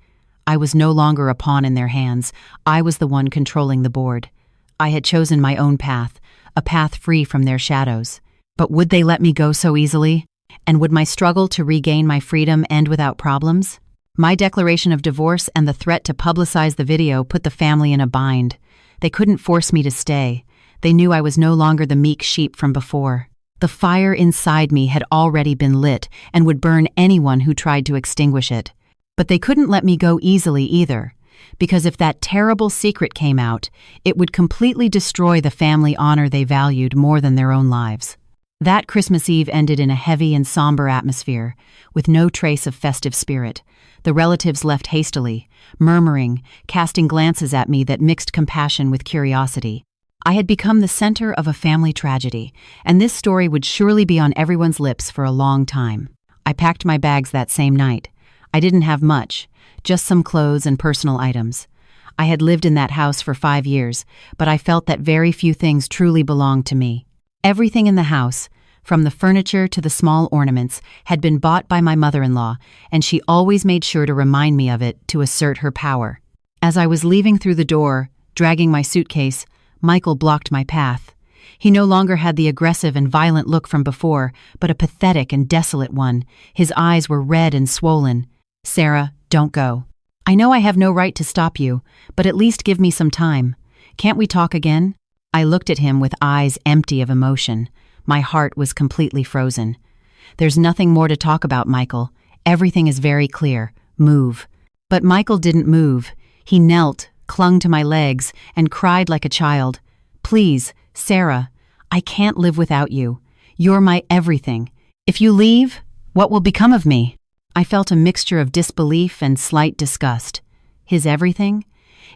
I was no longer a pawn in their hands. I was the one controlling the board. I had chosen my own path, a path free from their shadows. But would they let me go so easily? And would my struggle to regain my freedom end without problems? My declaration of divorce and the threat to publicize the video put the family in a bind. They couldn't force me to stay. They knew I was no longer the meek sheep from before. The fire inside me had already been lit and would burn anyone who tried to extinguish it. But they couldn't let me go easily either, because if that terrible secret came out, it would completely destroy the family honor they valued more than their own lives. That Christmas Eve ended in a heavy and somber atmosphere, with no trace of festive spirit. The relatives left hastily, murmuring, casting glances at me that mixed compassion with curiosity. I had become the center of a family tragedy, and this story would surely be on everyone's lips for a long time. I packed my bags that same night. I didn't have much, just some clothes and personal items. I had lived in that house for 5 years, but I felt that very few things truly belonged to me. Everything in the house, from the furniture to the small ornaments, had been bought by my mother-in-law, and she always made sure to remind me of it to assert her power. As I was leaving through the door, dragging my suitcase, Michael blocked my path. He no longer had the aggressive and violent look from before, but a pathetic and desolate one. His eyes were red and swollen. "Sarah, don't go. I know I have no right to stop you, but at least give me some time. Can't we talk again?" I looked at him with eyes empty of emotion. My heart was completely frozen. "There's nothing more to talk about, Michael. Everything is very clear. Move." But Michael didn't move. He knelt, clung to my legs, and cried like a child. "Please, Sarah, I can't live without you. You're my everything. If you leave, what will become of me?" I felt a mixture of disbelief and slight disgust. His everything?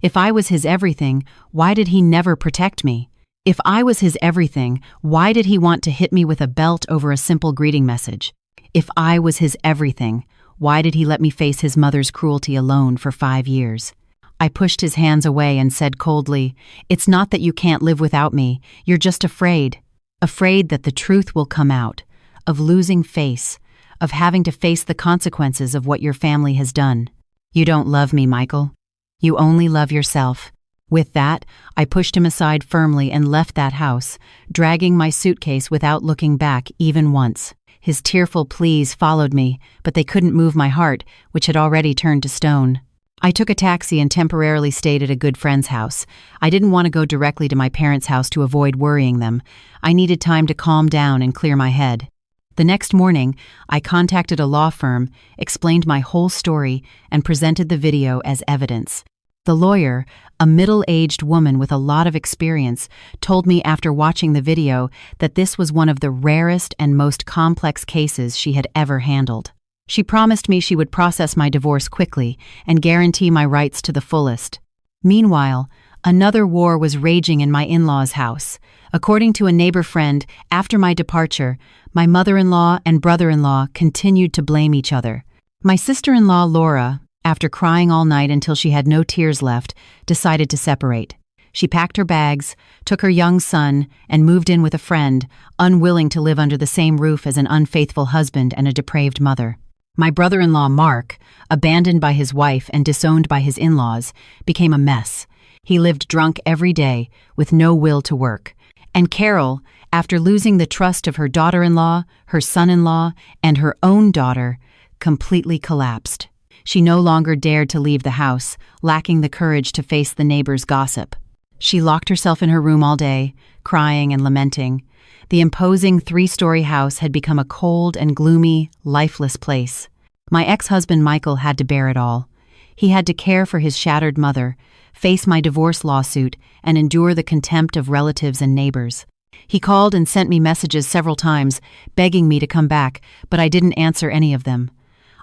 If I was his everything, why did he never protect me? If I was his everything, why did he want to hit me with a belt over a simple greeting message? If I was his everything, why did he let me face his mother's cruelty alone for 5 years? I pushed his hands away and said coldly, "It's not that you can't live without me. You're just afraid. Afraid that the truth will come out, of losing face, of having to face the consequences of what your family has done. You don't love me, Michael. You only love yourself." With that, I pushed him aside firmly and left that house, dragging my suitcase without looking back even once. His tearful pleas followed me, but they couldn't move my heart, which had already turned to stone. I took a taxi and temporarily stayed at a good friend's house. I didn't want to go directly to my parents' house to avoid worrying them. I needed time to calm down and clear my head. The next morning, I contacted a law firm, explained my whole story, and presented the video as evidence. The lawyer, a middle-aged woman with a lot of experience, told me after watching the video that this was one of the rarest and most complex cases she had ever handled. She promised me she would process my divorce quickly and guarantee my rights to the fullest. Meanwhile, another war was raging in my in-laws' house. According to a neighbor friend, after my departure, my mother-in-law and brother-in-law continued to blame each other. My sister-in-law, Laura, after crying all night until she had no tears left, decided to separate. She packed her bags, took her young son, and moved in with a friend, unwilling to live under the same roof as an unfaithful husband and a depraved mother. My brother-in-law, Mark, abandoned by his wife and disowned by his in-laws, became a mess. He lived drunk every day, with no will to work. And Carol, after losing the trust of her daughter-in-law, her son-in-law, and her own daughter, completely collapsed. She no longer dared to leave the house, lacking the courage to face the neighbors' gossip. She locked herself in her room all day, crying and lamenting. The imposing 3-story house had become a cold and gloomy, lifeless place. My ex-husband Michael had to bear it all. He had to care for his shattered mother, face my divorce lawsuit, and endure the contempt of relatives and neighbors. He called and sent me messages several times, begging me to come back, but I didn't answer any of them.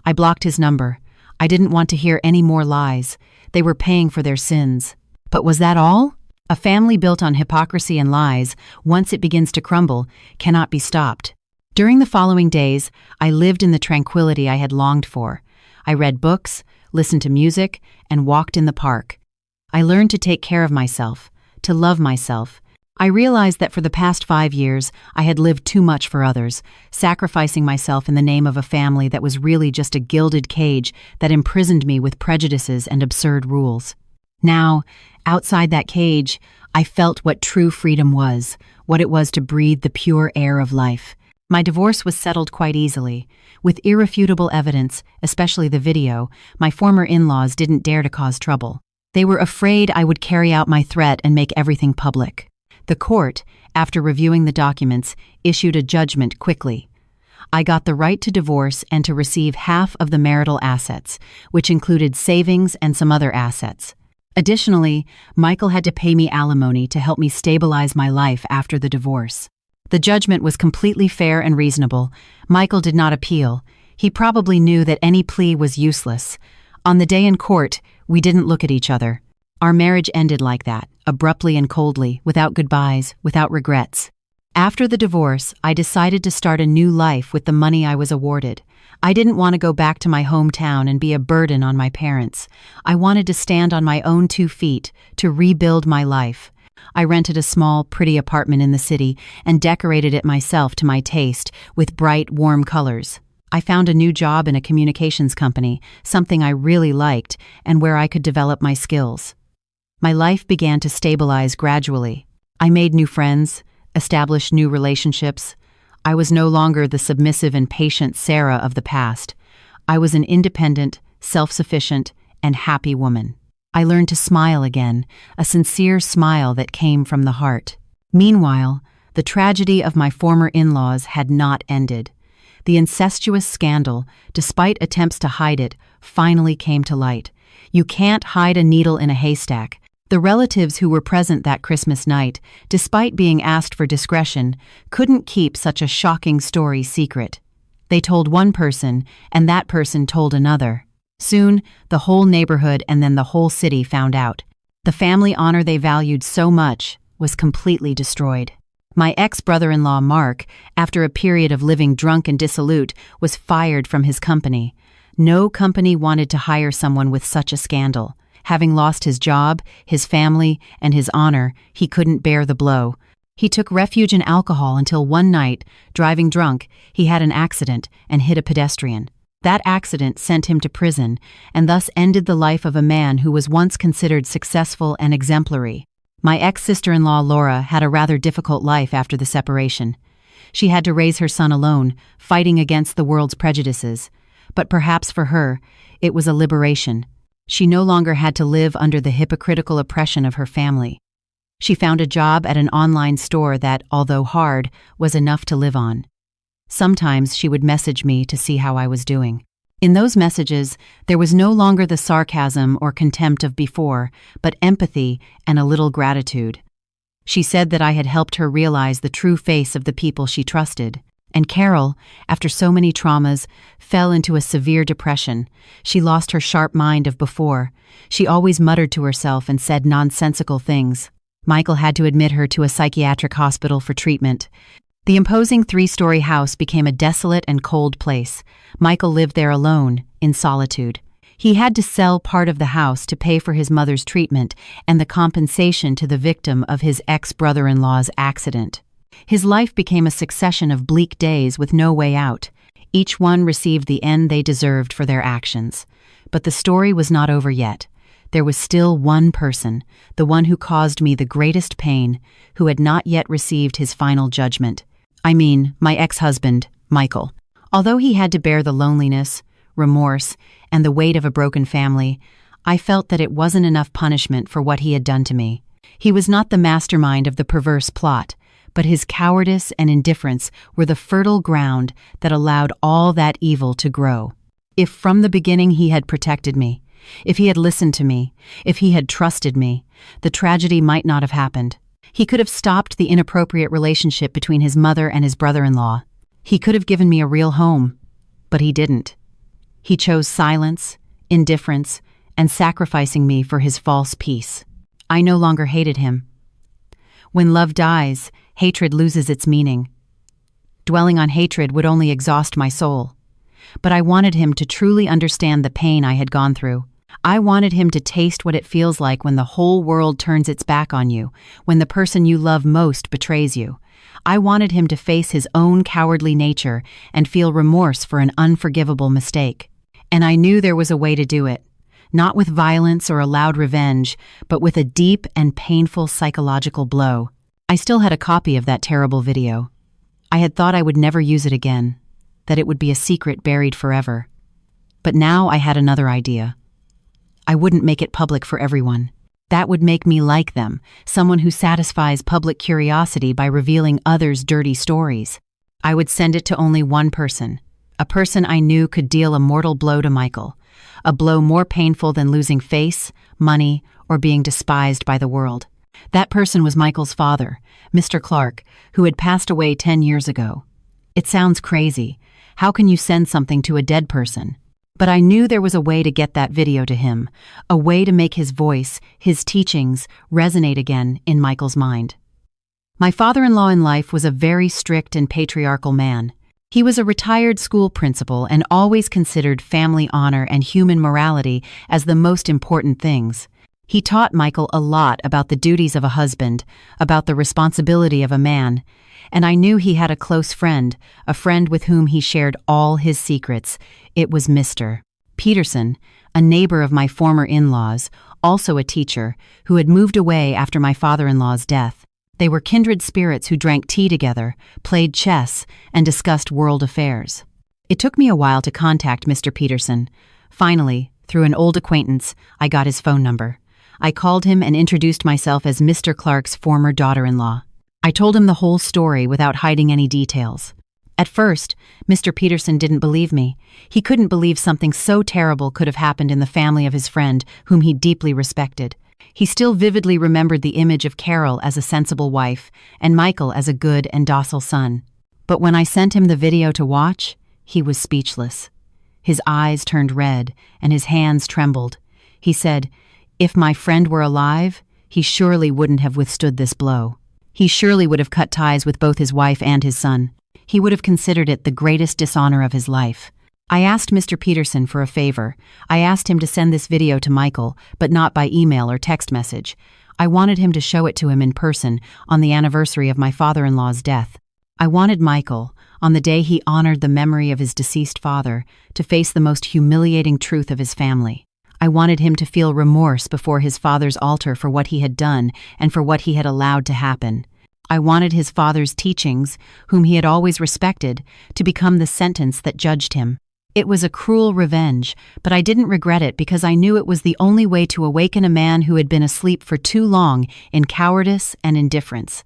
I blocked his number. I didn't want to hear any more lies. They were paying for their sins. But was that all? A family built on hypocrisy and lies, once it begins to crumble, cannot be stopped. During the following days, I lived in the tranquility I had longed for. I read books, listened to music, and walked in the park. I learned to take care of myself, to love myself. I realized that for the past 5 years, I had lived too much for others, sacrificing myself in the name of a family that was really just a gilded cage that imprisoned me with prejudices and absurd rules. Now, outside that cage, I felt what true freedom was, what it was to breathe the pure air of life. My divorce was settled quite easily. With irrefutable evidence, especially the video, my former in-laws didn't dare to cause trouble. They were afraid I would carry out my threat and make everything public. The court, after reviewing the documents, issued a judgment quickly. I got the right to divorce and to receive half of the marital assets, which included savings and some other assets. Additionally, Michael had to pay me alimony to help me stabilize my life after the divorce. The judgment was completely fair and reasonable. Michael did not appeal. He probably knew that any plea was useless. On the day in court, we didn't look at each other. Our marriage ended like that, abruptly and coldly, without goodbyes, without regrets. After the divorce, I decided to start a new life with the money I was awarded. I didn't want to go back to my hometown and be a burden on my parents. I wanted to stand on my own 2 feet, to rebuild my life. I rented a small, pretty apartment in the city and decorated it myself to my taste with bright, warm colors. I found a new job in a communications company, something I really liked and where I could develop my skills. My life began to stabilize gradually. I made new friends, established new relationships. I was no longer the submissive and patient Sarah of the past. I was an independent, self-sufficient, and happy woman. I learned to smile again, a sincere smile that came from the heart. Meanwhile, the tragedy of my former in-laws had not ended. The incestuous scandal, despite attempts to hide it, finally came to light. You can't hide a needle in a haystack. The relatives who were present that Christmas night, despite being asked for discretion, couldn't keep such a shocking story secret. They told one person, and that person told another. Soon, the whole neighborhood and then the whole city found out. The family honor they valued so much was completely destroyed. My ex-brother-in-law, Mark, after a period of living drunk and dissolute, was fired from his company. No company wanted to hire someone with such a scandal. Having lost his job, his family, and his honor, he couldn't bear the blow. He took refuge in alcohol until one night, driving drunk, he had an accident and hit a pedestrian. That accident sent him to prison and thus ended the life of a man who was once considered successful and exemplary. My ex-sister-in-law Laura had a rather difficult life after the separation. She had to raise her son alone, fighting against the world's prejudices. But perhaps for her, it was a liberation. She no longer had to live under the hypocritical oppression of her family. She found a job at an online store that, although hard, was enough to live on. Sometimes she would message me to see how I was doing. In those messages, there was no longer the sarcasm or contempt of before, but empathy and a little gratitude. She said that I had helped her realize the true face of the people she trusted. And Carol, after so many traumas, fell into a severe depression. She lost her sharp mind of before. She always muttered to herself and said nonsensical things. Michael had to admit her to a psychiatric hospital for treatment. The imposing 3-story house became a desolate and cold place. Michael lived there alone, in solitude. He had to sell part of the house to pay for his mother's treatment and the compensation to the victim of his ex-brother-in-law's accident. His life became a succession of bleak days with no way out. Each one received the end they deserved for their actions. But the story was not over yet. There was still one person, the one who caused me the greatest pain, who had not yet received his final judgment. I mean, my ex-husband, Michael. Although he had to bear the loneliness, remorse, and the weight of a broken family, I felt that it wasn't enough punishment for what he had done to me. He was not the mastermind of the perverse plot, but his cowardice and indifference were the fertile ground that allowed all that evil to grow. If from the beginning he had protected me, if he had listened to me, if he had trusted me, the tragedy might not have happened. He could have stopped the inappropriate relationship between his mother and his brother-in-law. He could have given me a real home, but he didn't. He chose silence, indifference, and sacrificing me for his false peace. I no longer hated him. When love dies, hatred loses its meaning. Dwelling on hatred would only exhaust my soul. But I wanted him to truly understand the pain I had gone through. I wanted him to taste what it feels like when the whole world turns its back on you, when the person you love most betrays you. I wanted him to face his own cowardly nature and feel remorse for an unforgivable mistake. And I knew there was a way to do it. Not with violence or a loud revenge, but with a deep and painful psychological blow. I still had a copy of that terrible video. I had thought I would never use it again, that it would be a secret buried forever. But now I had another idea. I wouldn't make it public for everyone. That would make me like them, someone who satisfies public curiosity by revealing others' dirty stories. I would send it to only one person, a person I knew could deal a mortal blow to Michael, a blow more painful than losing face, money, or being despised by the world. That person was Michael's father, Mr. Clark, who had passed away 10 years ago. It sounds crazy. How can you send something to a dead person? But I knew there was a way to get that video to him, a way to make his voice, his teachings, resonate again in Michael's mind. My father-in-law in life was a very strict and patriarchal man. He was a retired school principal and always considered family honor and human morality as the most important things. He taught Michael a lot about the duties of a husband, about the responsibility of a man, and I knew he had a close friend, a friend with whom he shared all his secrets. It was Mr. Peterson, a neighbor of my former in-laws, also a teacher, who had moved away after my father-in-law's death. They were kindred spirits who drank tea together, played chess, and discussed world affairs. It took me a while to contact Mr. Peterson. Finally, through an old acquaintance, I got his phone number. I called him and introduced myself as Mr. Clark's former daughter-in-law. I told him the whole story without hiding any details. At first, Mr. Peterson didn't believe me. He couldn't believe something so terrible could have happened in the family of his friend, whom he deeply respected. He still vividly remembered the image of Carol as a sensible wife and Michael as a good and docile son. But when I sent him the video to watch, he was speechless. His eyes turned red and his hands trembled. He said, "If my friend were alive, he surely wouldn't have withstood this blow. He surely would have cut ties with both his wife and his son. He would have considered it the greatest dishonor of his life." I asked Mr. Peterson for a favor. I asked him to send this video to Michael, but not by email or text message. I wanted him to show it to him in person on the anniversary of my father-in-law's death. I wanted Michael, on the day he honored the memory of his deceased father, to face the most humiliating truth of his family. I wanted him to feel remorse before his father's altar for what he had done and for what he had allowed to happen. I wanted his father's teachings, whom he had always respected, to become the sentence that judged him. It was a cruel revenge, but I didn't regret it because I knew it was the only way to awaken a man who had been asleep for too long in cowardice and indifference.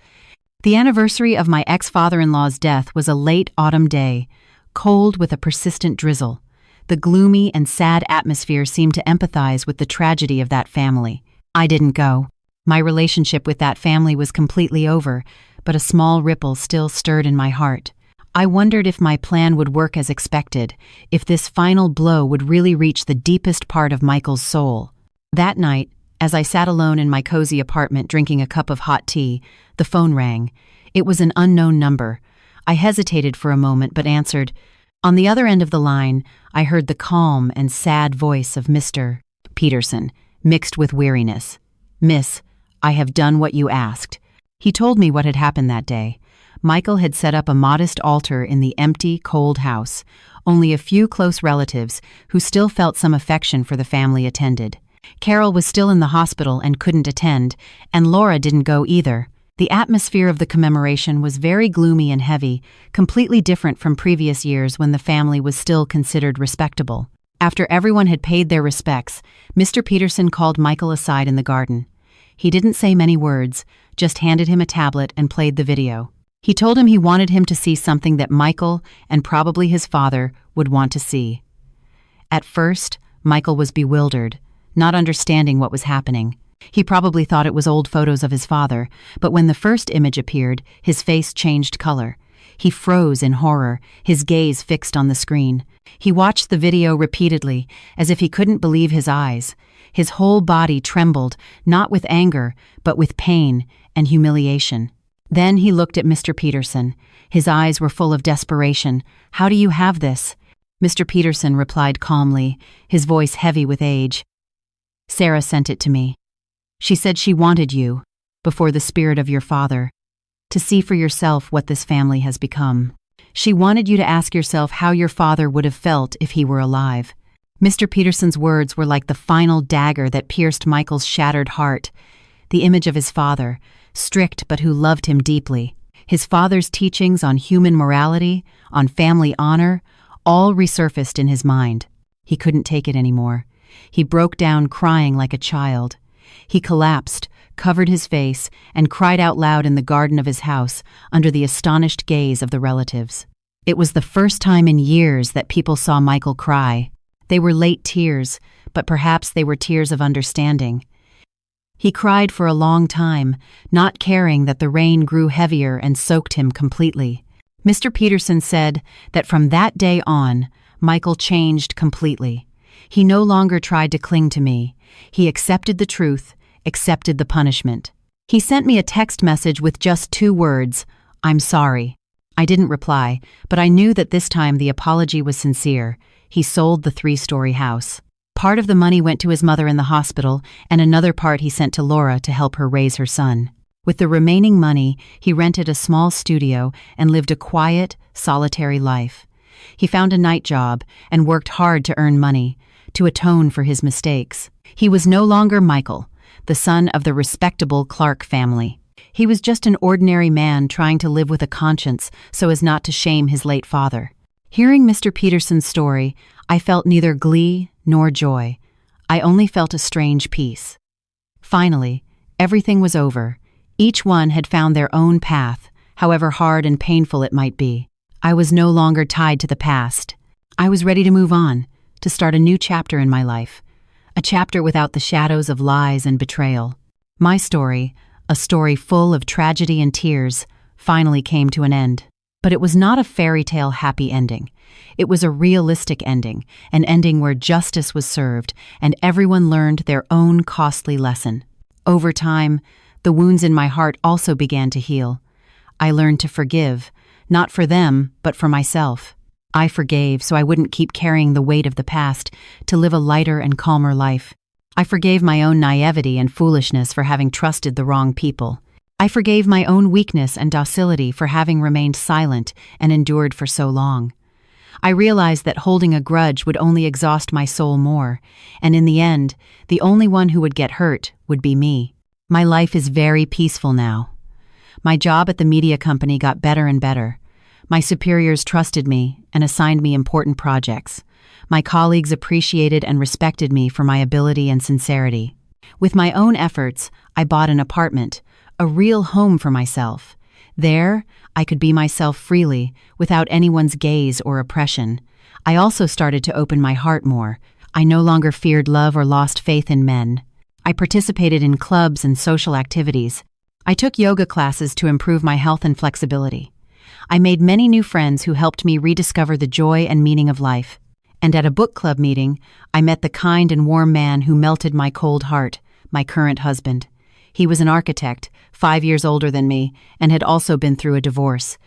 The anniversary of my ex-father-in-law's death was a late autumn day, cold with a persistent drizzle. The gloomy and sad atmosphere seemed to empathize with the tragedy of that family. I didn't go. My relationship with that family was completely over, but a small ripple still stirred in my heart. I wondered if my plan would work as expected, if this final blow would really reach the deepest part of Michael's soul. That night, as I sat alone in my cozy apartment drinking a cup of hot tea, the phone rang. It was an unknown number. I hesitated for a moment but answered. On the other end of the line, I heard the calm and sad voice of Mr. Peterson, mixed with weariness. "Miss, I have done what you asked." He told me what had happened that day. Michael had set up a modest altar in the empty, cold house. Only a few close relatives, who still felt some affection for the family, attended. Carol was still in the hospital and couldn't attend, and Laura didn't go either. The atmosphere of the commemoration was very gloomy and heavy, completely different from previous years when the family was still considered respectable. After everyone had paid their respects, Mr. Peterson called Michael aside in the garden. He didn't say many words, just handed him a tablet and played the video. He told him he wanted him to see something that Michael, and probably his father, would want to see. At first, Michael was bewildered, not understanding what was happening. He probably thought it was old photos of his father, but when the first image appeared, his face changed color. He froze in horror, his gaze fixed on the screen. He watched the video repeatedly, as if he couldn't believe his eyes. His whole body trembled, not with anger, but with pain and humiliation. Then he looked at Mr. Peterson. His eyes were full of desperation. "How do you have this?" Mr. Peterson replied calmly, his voice heavy with age. "Sarah sent it to me. She said she wanted you, before the spirit of your father, to see for yourself what this family has become. She wanted you to ask yourself how your father would have felt if he were alive." Mr. Peterson's words were like the final dagger that pierced Michael's shattered heart. The image of his father, strict but who loved him deeply. His father's teachings on human morality, on family honor, all resurfaced in his mind. He couldn't take it anymore. He broke down crying like a child. He collapsed, covered his face, and cried out loud in the garden of his house under the astonished gaze of the relatives. It was the first time in years that people saw Michael cry. They were late tears, but perhaps they were tears of understanding. He cried for a long time, not caring that the rain grew heavier and soaked him completely. Mr. Peterson said that from that day on, Michael changed completely. He no longer tried to cling to me. He accepted the truth, accepted the punishment. He sent me a text message with just 2 words, "I'm sorry." I didn't reply, but I knew that this time the apology was sincere. He sold the 3-story house. Part of the money went to his mother in the hospital, and another part he sent to Laura to help her raise her son. With the remaining money, he rented a small studio and lived a quiet, solitary life. He found a night job and worked hard to earn money, to atone for his mistakes. He was no longer Michael, the son of the respectable Clark family. He was just an ordinary man trying to live with a conscience so as not to shame his late father. Hearing Mr. Peterson's story, I felt neither glee nor joy. I only felt a strange peace. Finally, everything was over. Each one had found their own path, however hard and painful it might be. I was no longer tied to the past. I was ready to move on, to start a new chapter in my life, a chapter without the shadows of lies and betrayal. My story, a story full of tragedy and tears, finally came to an end. But it was not a fairy tale happy ending. It was a realistic ending, an ending where justice was served and everyone learned their own costly lesson. Over time, the wounds in my heart also began to heal. I learned to forgive, not for them, but for myself. I forgave so I wouldn't keep carrying the weight of the past, to live a lighter and calmer life. I forgave my own naivety and foolishness for having trusted the wrong people. I forgave my own weakness and docility for having remained silent and endured for so long. I realized that holding a grudge would only exhaust my soul more, and in the end, the only one who would get hurt would be me. My life is very peaceful now. My job at the media company got better and better. My superiors trusted me and assigned me important projects. My colleagues appreciated and respected me for my ability and sincerity. With my own efforts, I bought an apartment, a real home for myself. There, I could be myself freely, without anyone's gaze or oppression. I also started to open my heart more. I no longer feared love or lost faith in men. I participated in clubs and social activities. I took yoga classes to improve my health and flexibility. I made many new friends who helped me rediscover the joy and meaning of life. And at a book club meeting, I met the kind and warm man who melted my cold heart, my current husband. He was an architect, 5 years older than me, and had also been through a divorce.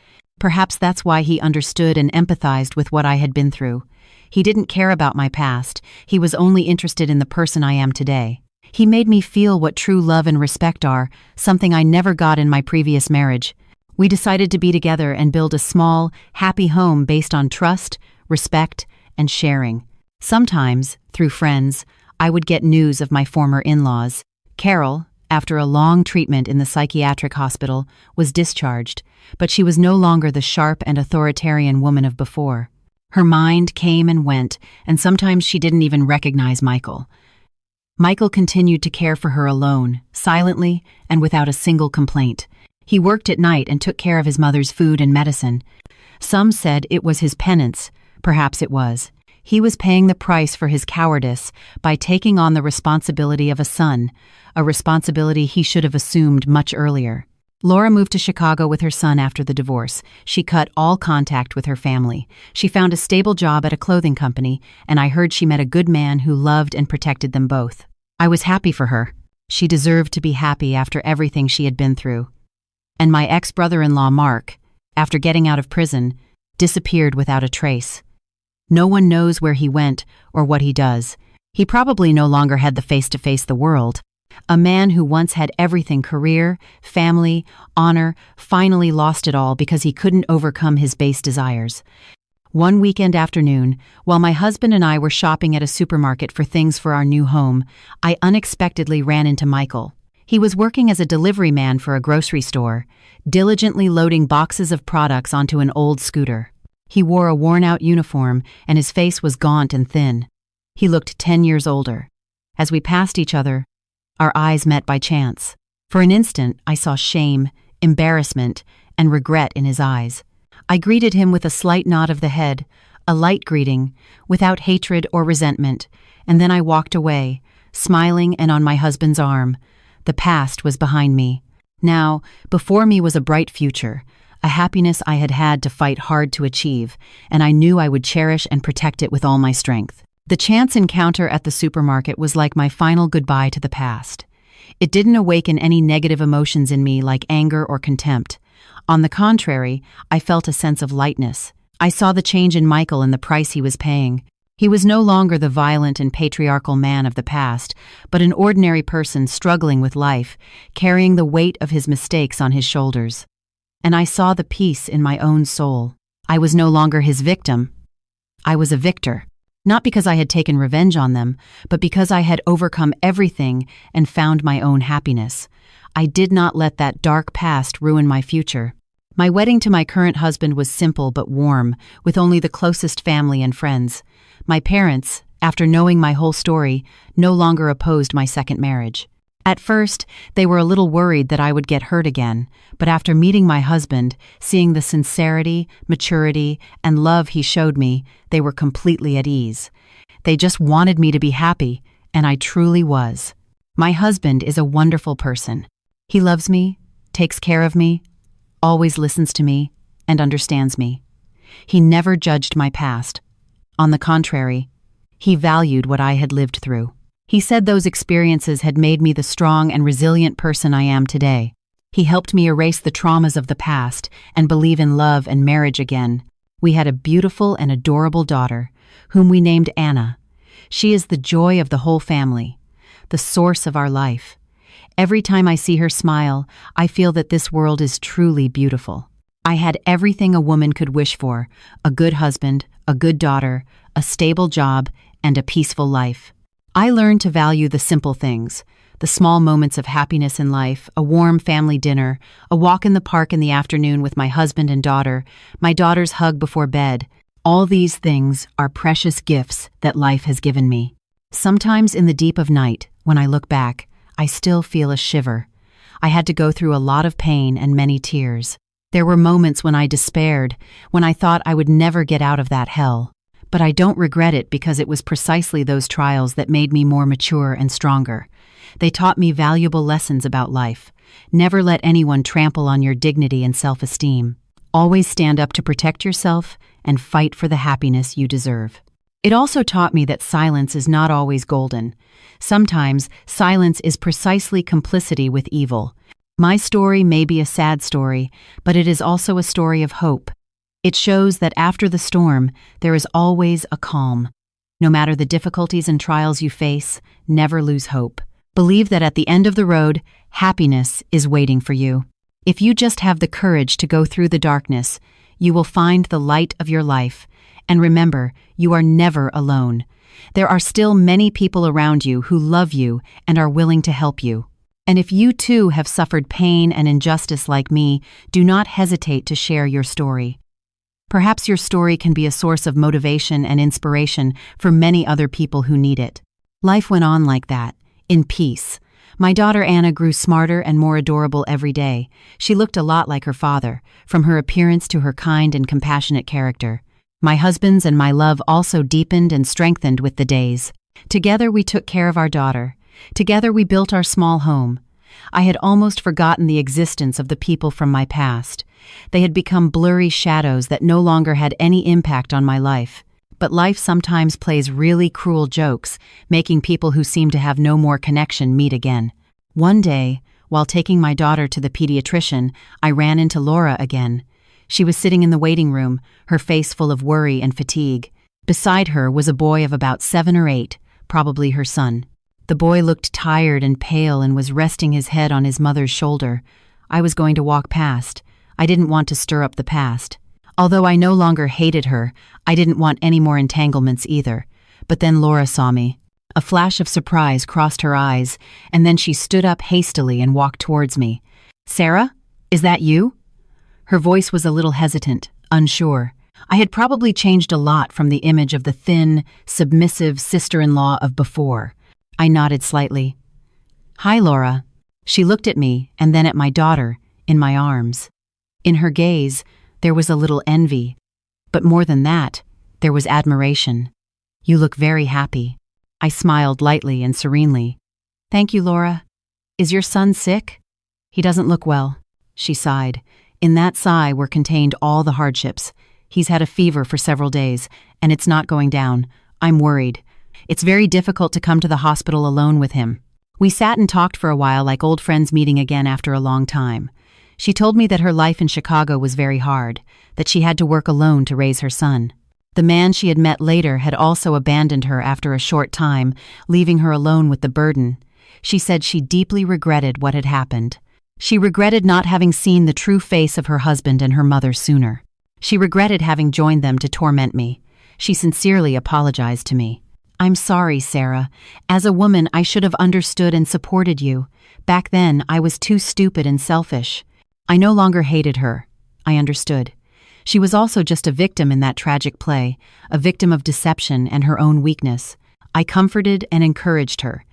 Perhaps that's why he understood and empathized with what I had been through. He didn't care about my past. He was only interested in the person I am today. He made me feel what true love and respect are, something I never got in my previous marriage. We decided to be together and build a small, happy home based on trust, respect, and sharing. Sometimes, through friends, I would get news of my former in-laws. Carol, after a long treatment in the psychiatric hospital, was discharged, but she was no longer the sharp and authoritarian woman of before. Her mind came and went, and sometimes she didn't even recognize Michael. Michael continued to care for her alone, silently, and without a single complaint. He worked at night and took care of his mother's food and medicine. Some said it was his penance. Perhaps it was. He was paying the price for his cowardice by taking on the responsibility of a son, a responsibility he should have assumed much earlier. Laura moved to Chicago with her son after the divorce. She cut all contact with her family. She found a stable job at a clothing company, and I heard she met a good man who loved and protected them both. I was happy for her. She deserved to be happy after everything she had been through. And my ex-brother-in-law, Mark, after getting out of prison, disappeared without a trace. No one knows where he went or what he does. He probably no longer had the face to face the world. A man who once had everything, career, family, honor, finally lost it all because he couldn't overcome his base desires. One weekend afternoon, while my husband and I were shopping at a supermarket for things for our new home, I unexpectedly ran into Michael. He was working as a delivery man for a grocery store, diligently loading boxes of products onto an old scooter. He wore a worn-out uniform, and his face was gaunt and thin. He looked 10 years older. As we passed each other, our eyes met by chance. For an instant, I saw shame, embarrassment, and regret in his eyes. I greeted him with a slight nod of the head, a light greeting, without hatred or resentment, and then I walked away, smiling and on my husband's arm. The past was behind me. Now, before me was a bright future, a happiness I had had to fight hard to achieve, and I knew I would cherish and protect it with all my strength. The chance encounter at the supermarket was like my final goodbye to the past. It didn't awaken any negative emotions in me like anger or contempt. On the contrary, I felt a sense of lightness. I saw the change in Michael and the price he was paying. He was no longer the violent and patriarchal man of the past, but an ordinary person struggling with life, carrying the weight of his mistakes on his shoulders. And I saw the peace in my own soul. I was no longer his victim. I was a victor. Not because I had taken revenge on them, but because I had overcome everything and found my own happiness. I did not let that dark past ruin my future. My wedding to my current husband was simple but warm, with only the closest family and friends. My parents, after knowing my whole story, no longer opposed my second marriage. At first, they were a little worried that I would get hurt again, but after meeting my husband, seeing the sincerity, maturity, and love he showed me, they were completely at ease. They just wanted me to be happy, and I truly was. My husband is a wonderful person. He loves me, takes care of me, always listens to me, and understands me. He never judged my past. On the contrary, he valued what I had lived through. He said those experiences had made me the strong and resilient person I am today. He helped me erase the traumas of the past and believe in love and marriage again. We had a beautiful and adorable daughter, whom we named Anna. She is the joy of the whole family, the source of our life. Every time I see her smile, I feel that this world is truly beautiful. I had everything a woman could wish for: a good husband, a good daughter, a stable job, and a peaceful life. I learned to value the simple things: the small moments of happiness in life, a warm family dinner, a walk in the park in the afternoon with my husband and daughter, my daughter's hug before bed. All these things are precious gifts that life has given me. Sometimes in the deep of night, when I look back, I still feel a shiver. I had to go through a lot of pain and many tears. There were moments when I despaired, when I thought I would never get out of that hell. But I don't regret it because it was precisely those trials that made me more mature and stronger. They taught me valuable lessons about life. Never let anyone trample on your dignity and self-esteem. Always stand up to protect yourself and fight for the happiness you deserve. It also taught me that silence is not always golden. Sometimes, silence is precisely complicity with evil. My story may be a sad story, but it is also a story of hope. It shows that after the storm, there is always a calm. No matter the difficulties and trials you face, never lose hope. Believe that at the end of the road, happiness is waiting for you. If you just have the courage to go through the darkness, you will find the light of your life. And remember, you are never alone. There are still many people around you who love you and are willing to help you. And if you too have suffered pain and injustice like me, do not hesitate to share your story. Perhaps your story can be a source of motivation and inspiration for many other people who need it. Life went on like that, in peace. My daughter Anna grew smarter and more adorable every day. She looked a lot like her father, from her appearance to her kind and compassionate character. My husband's and my love also deepened and strengthened with the days. Together we took care of our daughter. Together we built our small home. I had almost forgotten the existence of the people from my past. They had become blurry shadows that no longer had any impact on my life. But life sometimes plays really cruel jokes, making people who seem to have no more connection meet again. One day, while taking my daughter to the pediatrician, I ran into Laura again. She was sitting in the waiting room, her face full of worry and fatigue. Beside her was a boy of about 7 or 8, probably her son. The boy looked tired and pale and was resting his head on his mother's shoulder. I was going to walk past. I didn't want to stir up the past. Although I no longer hated her, I didn't want any more entanglements either. But then Laura saw me. A flash of surprise crossed her eyes, and then she stood up hastily and walked towards me. "Sarah, is that you?" Her voice was a little hesitant, unsure. I had probably changed a lot from the image of the thin, submissive sister-in-law of before. I nodded slightly. "Hi, Laura." She looked at me and then at my daughter, in my arms. In her gaze, there was a little envy. But more than that, there was admiration. "You look very happy." I smiled lightly and serenely. "Thank you, Laura. Is your son sick?" "He doesn't look well," she sighed. In that sigh were contained all the hardships. "He's had a fever for several days, and it's not going down. I'm worried. It's very difficult to come to the hospital alone with him." We sat and talked for a while like old friends meeting again after a long time. She told me that her life in Chicago was very hard, that she had to work alone to raise her son. The man she had met later had also abandoned her after a short time, leaving her alone with the burden. She said she deeply regretted what had happened. She regretted not having seen the true face of her husband and her mother sooner. She regretted having joined them to torment me. She sincerely apologized to me. "I'm sorry, Sarah. As a woman, I should have understood and supported you. Back then, I was too stupid and selfish." I no longer hated her. I understood. She was also just a victim in that tragic play, a victim of deception and her own weakness. I comforted and encouraged her,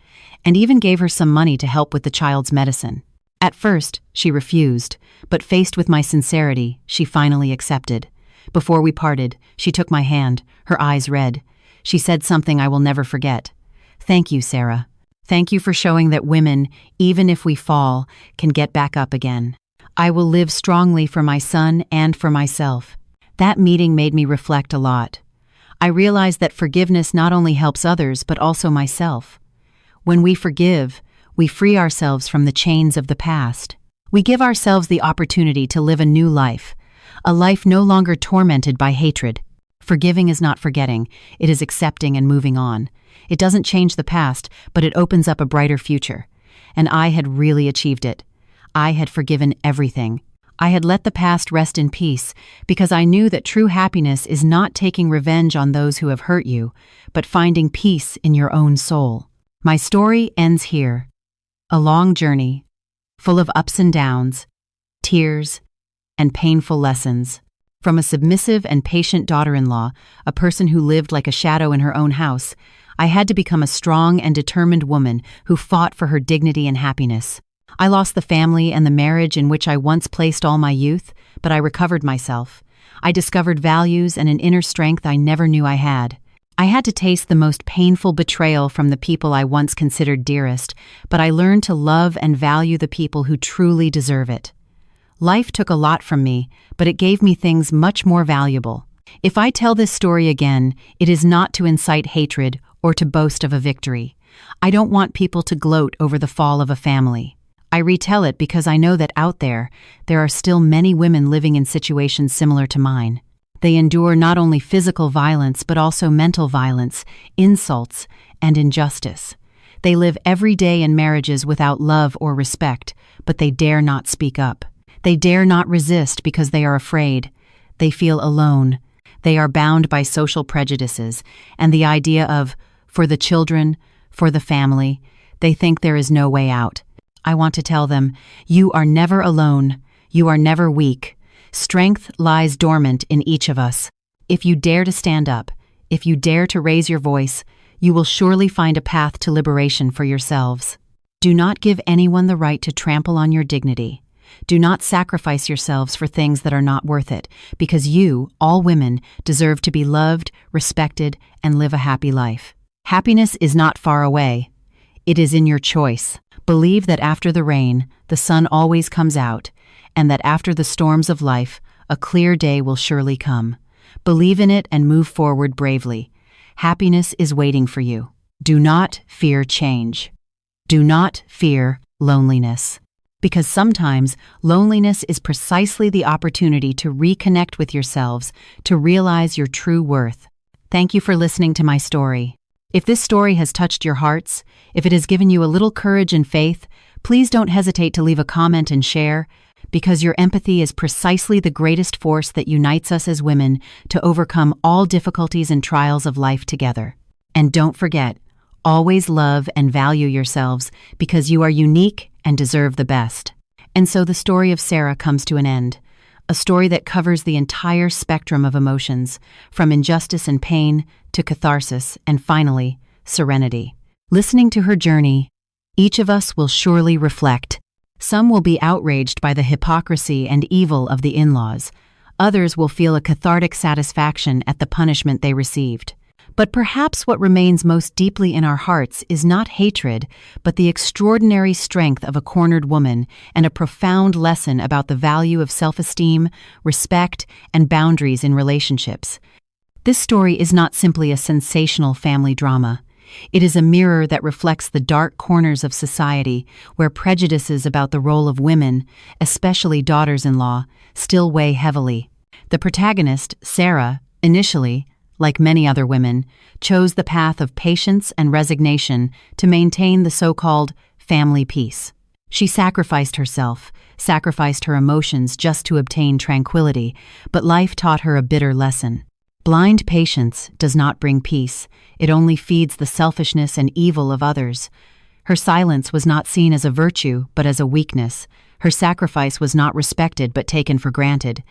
and even gave her some money to help with the child's medicine. At first, she refused, but faced with my sincerity, she finally accepted. Before we parted, she took my hand, her eyes red. She said something I will never forget. "Thank you, Sarah. Thank you for showing that women, even if we fall, can get back up again. I will live strongly for my son and for myself." That meeting made me reflect a lot. I realized that forgiveness not only helps others, but also myself. When we forgive, we free ourselves from the chains of the past. We give ourselves the opportunity to live a new life, a life no longer tormented by hatred. Forgiving is not forgetting, it is accepting and moving on. It doesn't change the past, but it opens up a brighter future. And I had really achieved it. I had forgiven everything. I had let the past rest in peace because I knew that true happiness is not taking revenge on those who have hurt you, but finding peace in your own soul. My story ends here. A long journey, full of ups and downs, tears, and painful lessons. From a submissive and patient daughter-in-law, a person who lived like a shadow in her own house, I had to become a strong and determined woman who fought for her dignity and happiness. I lost the family and the marriage in which I once placed all my youth, but I recovered myself. I discovered values and an inner strength I never knew I had. I had to taste the most painful betrayal from the people I once considered dearest, but I learned to love and value the people who truly deserve it. Life took a lot from me, but it gave me things much more valuable. If I tell this story again, it is not to incite hatred or to boast of a victory. I don't want people to gloat over the fall of a family. I retell it because I know that out there are still many women living in situations similar to mine. They endure not only physical violence but also mental violence, insults, and injustice. They live every day in marriages without love or respect, but they dare not speak up. They dare not resist because they are afraid. They feel alone. They are bound by social prejudices and the idea of, for the children, for the family. They think there is no way out. I want to tell them, you are never alone. You are never weak. Strength lies dormant in each of us. If you dare to stand up, if you dare to raise your voice, you will surely find a path to liberation for yourselves. Do not give anyone the right to trample on your dignity. Do not sacrifice yourselves for things that are not worth it, because you, all women, deserve to be loved, respected, and live a happy life. Happiness is not far away. It is in your choice. Believe that after the rain, the sun always comes out, and that after the storms of life, a clear day will surely come. Believe in it and move forward bravely. Happiness is waiting for you. Do not fear change. Do not fear loneliness. Because sometimes loneliness is precisely the opportunity to reconnect with yourselves, to realize your true worth. Thank you for listening to my story. If this story has touched your hearts, if it has given you a little courage and faith, please don't hesitate to leave a comment and share, because your empathy is precisely the greatest force that unites us as women to overcome all difficulties and trials of life together. And don't forget, always love and value yourselves because you are unique and deserve the best. And so the story of Sarah comes to an end, a story that covers the entire spectrum of emotions, from injustice and pain to catharsis and finally, serenity. Listening to her journey, each of us will surely reflect. Some will be outraged by the hypocrisy and evil of the in-laws. Others will feel a cathartic satisfaction at the punishment they received. But perhaps what remains most deeply in our hearts is not hatred, but the extraordinary strength of a cornered woman and a profound lesson about the value of self-esteem, respect, and boundaries in relationships. This story is not simply a sensational family drama. It is a mirror that reflects the dark corners of society where prejudices about the role of women, especially daughters-in-law, still weigh heavily. The protagonist, Sarah, initially, like many other women, chose the path of patience and resignation to maintain the so-called family peace. She sacrificed herself, sacrificed her emotions just to obtain tranquility, but life taught her a bitter lesson. Blind patience does not bring peace, it only feeds the selfishness and evil of others. Her silence was not seen as a virtue, but as a weakness. Her sacrifice was not respected, but taken for granted.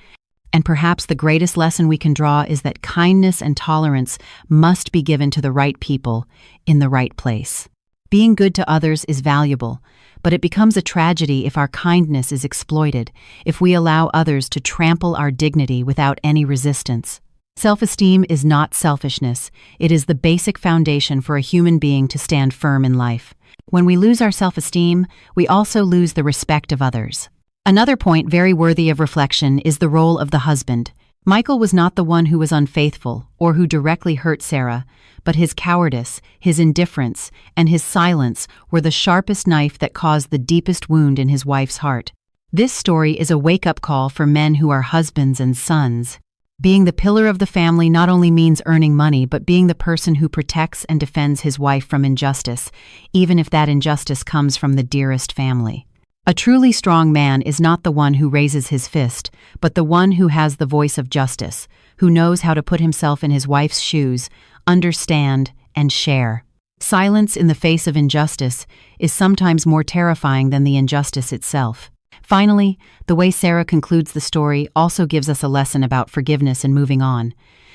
And perhaps the greatest lesson we can draw is that kindness and tolerance must be given to the right people, in the right place. Being good to others is valuable, but it becomes a tragedy if our kindness is exploited, if we allow others to trample our dignity without any resistance. Self-esteem is not selfishness, it is the basic foundation for a human being to stand firm in life. When we lose our self-esteem, we also lose the respect of others. Another point very worthy of reflection is the role of the husband. Michael was not the one who was unfaithful or who directly hurt Sarah, but his cowardice, his indifference, and his silence were the sharpest knife that caused the deepest wound in his wife's heart. This story is a wake-up call for men who are husbands and sons. Being the pillar of the family not only means earning money, but being the person who protects and defends his wife from injustice, even if that injustice comes from the dearest family. A truly strong man is not the one who raises his fist, but the one who has the voice of justice, who knows how to put himself in his wife's shoes, understand, and share. Silence in the face of injustice is sometimes more terrifying than the injustice itself. Finally, the way Sarah concludes the story also gives us a lesson about forgiveness and moving on.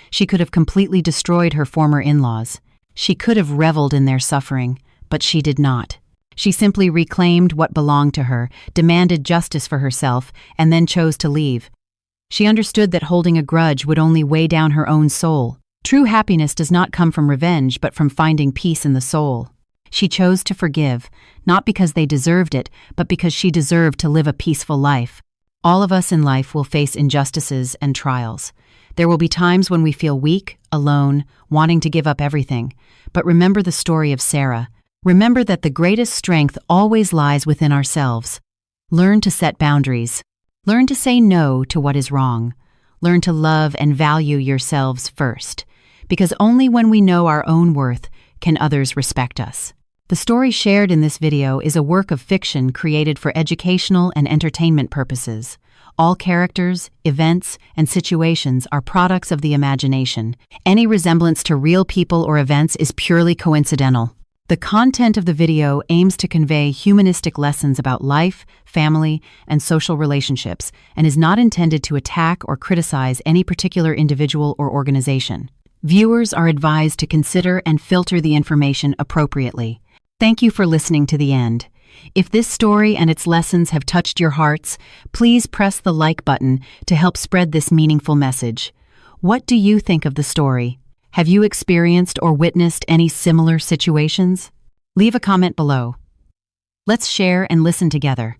She could have completely destroyed her former in-laws. She could have reveled in their suffering, but she did not. She simply reclaimed what belonged to her, demanded justice for herself, and then chose to leave. She understood that holding a grudge would only weigh down her own soul. True happiness does not come from revenge, but from finding peace in the soul. She chose to forgive, not because they deserved it, but because she deserved to live a peaceful life. All of us in life will face injustices and trials. There will be times when we feel weak, alone, wanting to give up everything. But remember the story of Sarah. Remember that the greatest strength always lies within ourselves. Learn to set boundaries. Learn to say no to what is wrong. Learn to love and value yourselves first. Because only when we know our own worth can others respect us. The story shared in this video is a work of fiction created for educational and entertainment purposes. All characters, events, and situations are products of the imagination. Any resemblance to real people or events is purely coincidental. The content of the video aims to convey humanistic lessons about life, family, and social relationships, and is not intended to attack or criticize any particular individual or organization. Viewers are advised to consider and filter the information appropriately. Thank you for listening to the end. If this story and its lessons have touched your hearts, please press the like button to help spread this meaningful message. What do you think of the story? Have you experienced or witnessed any similar situations? Leave a comment below. Let's share and listen together.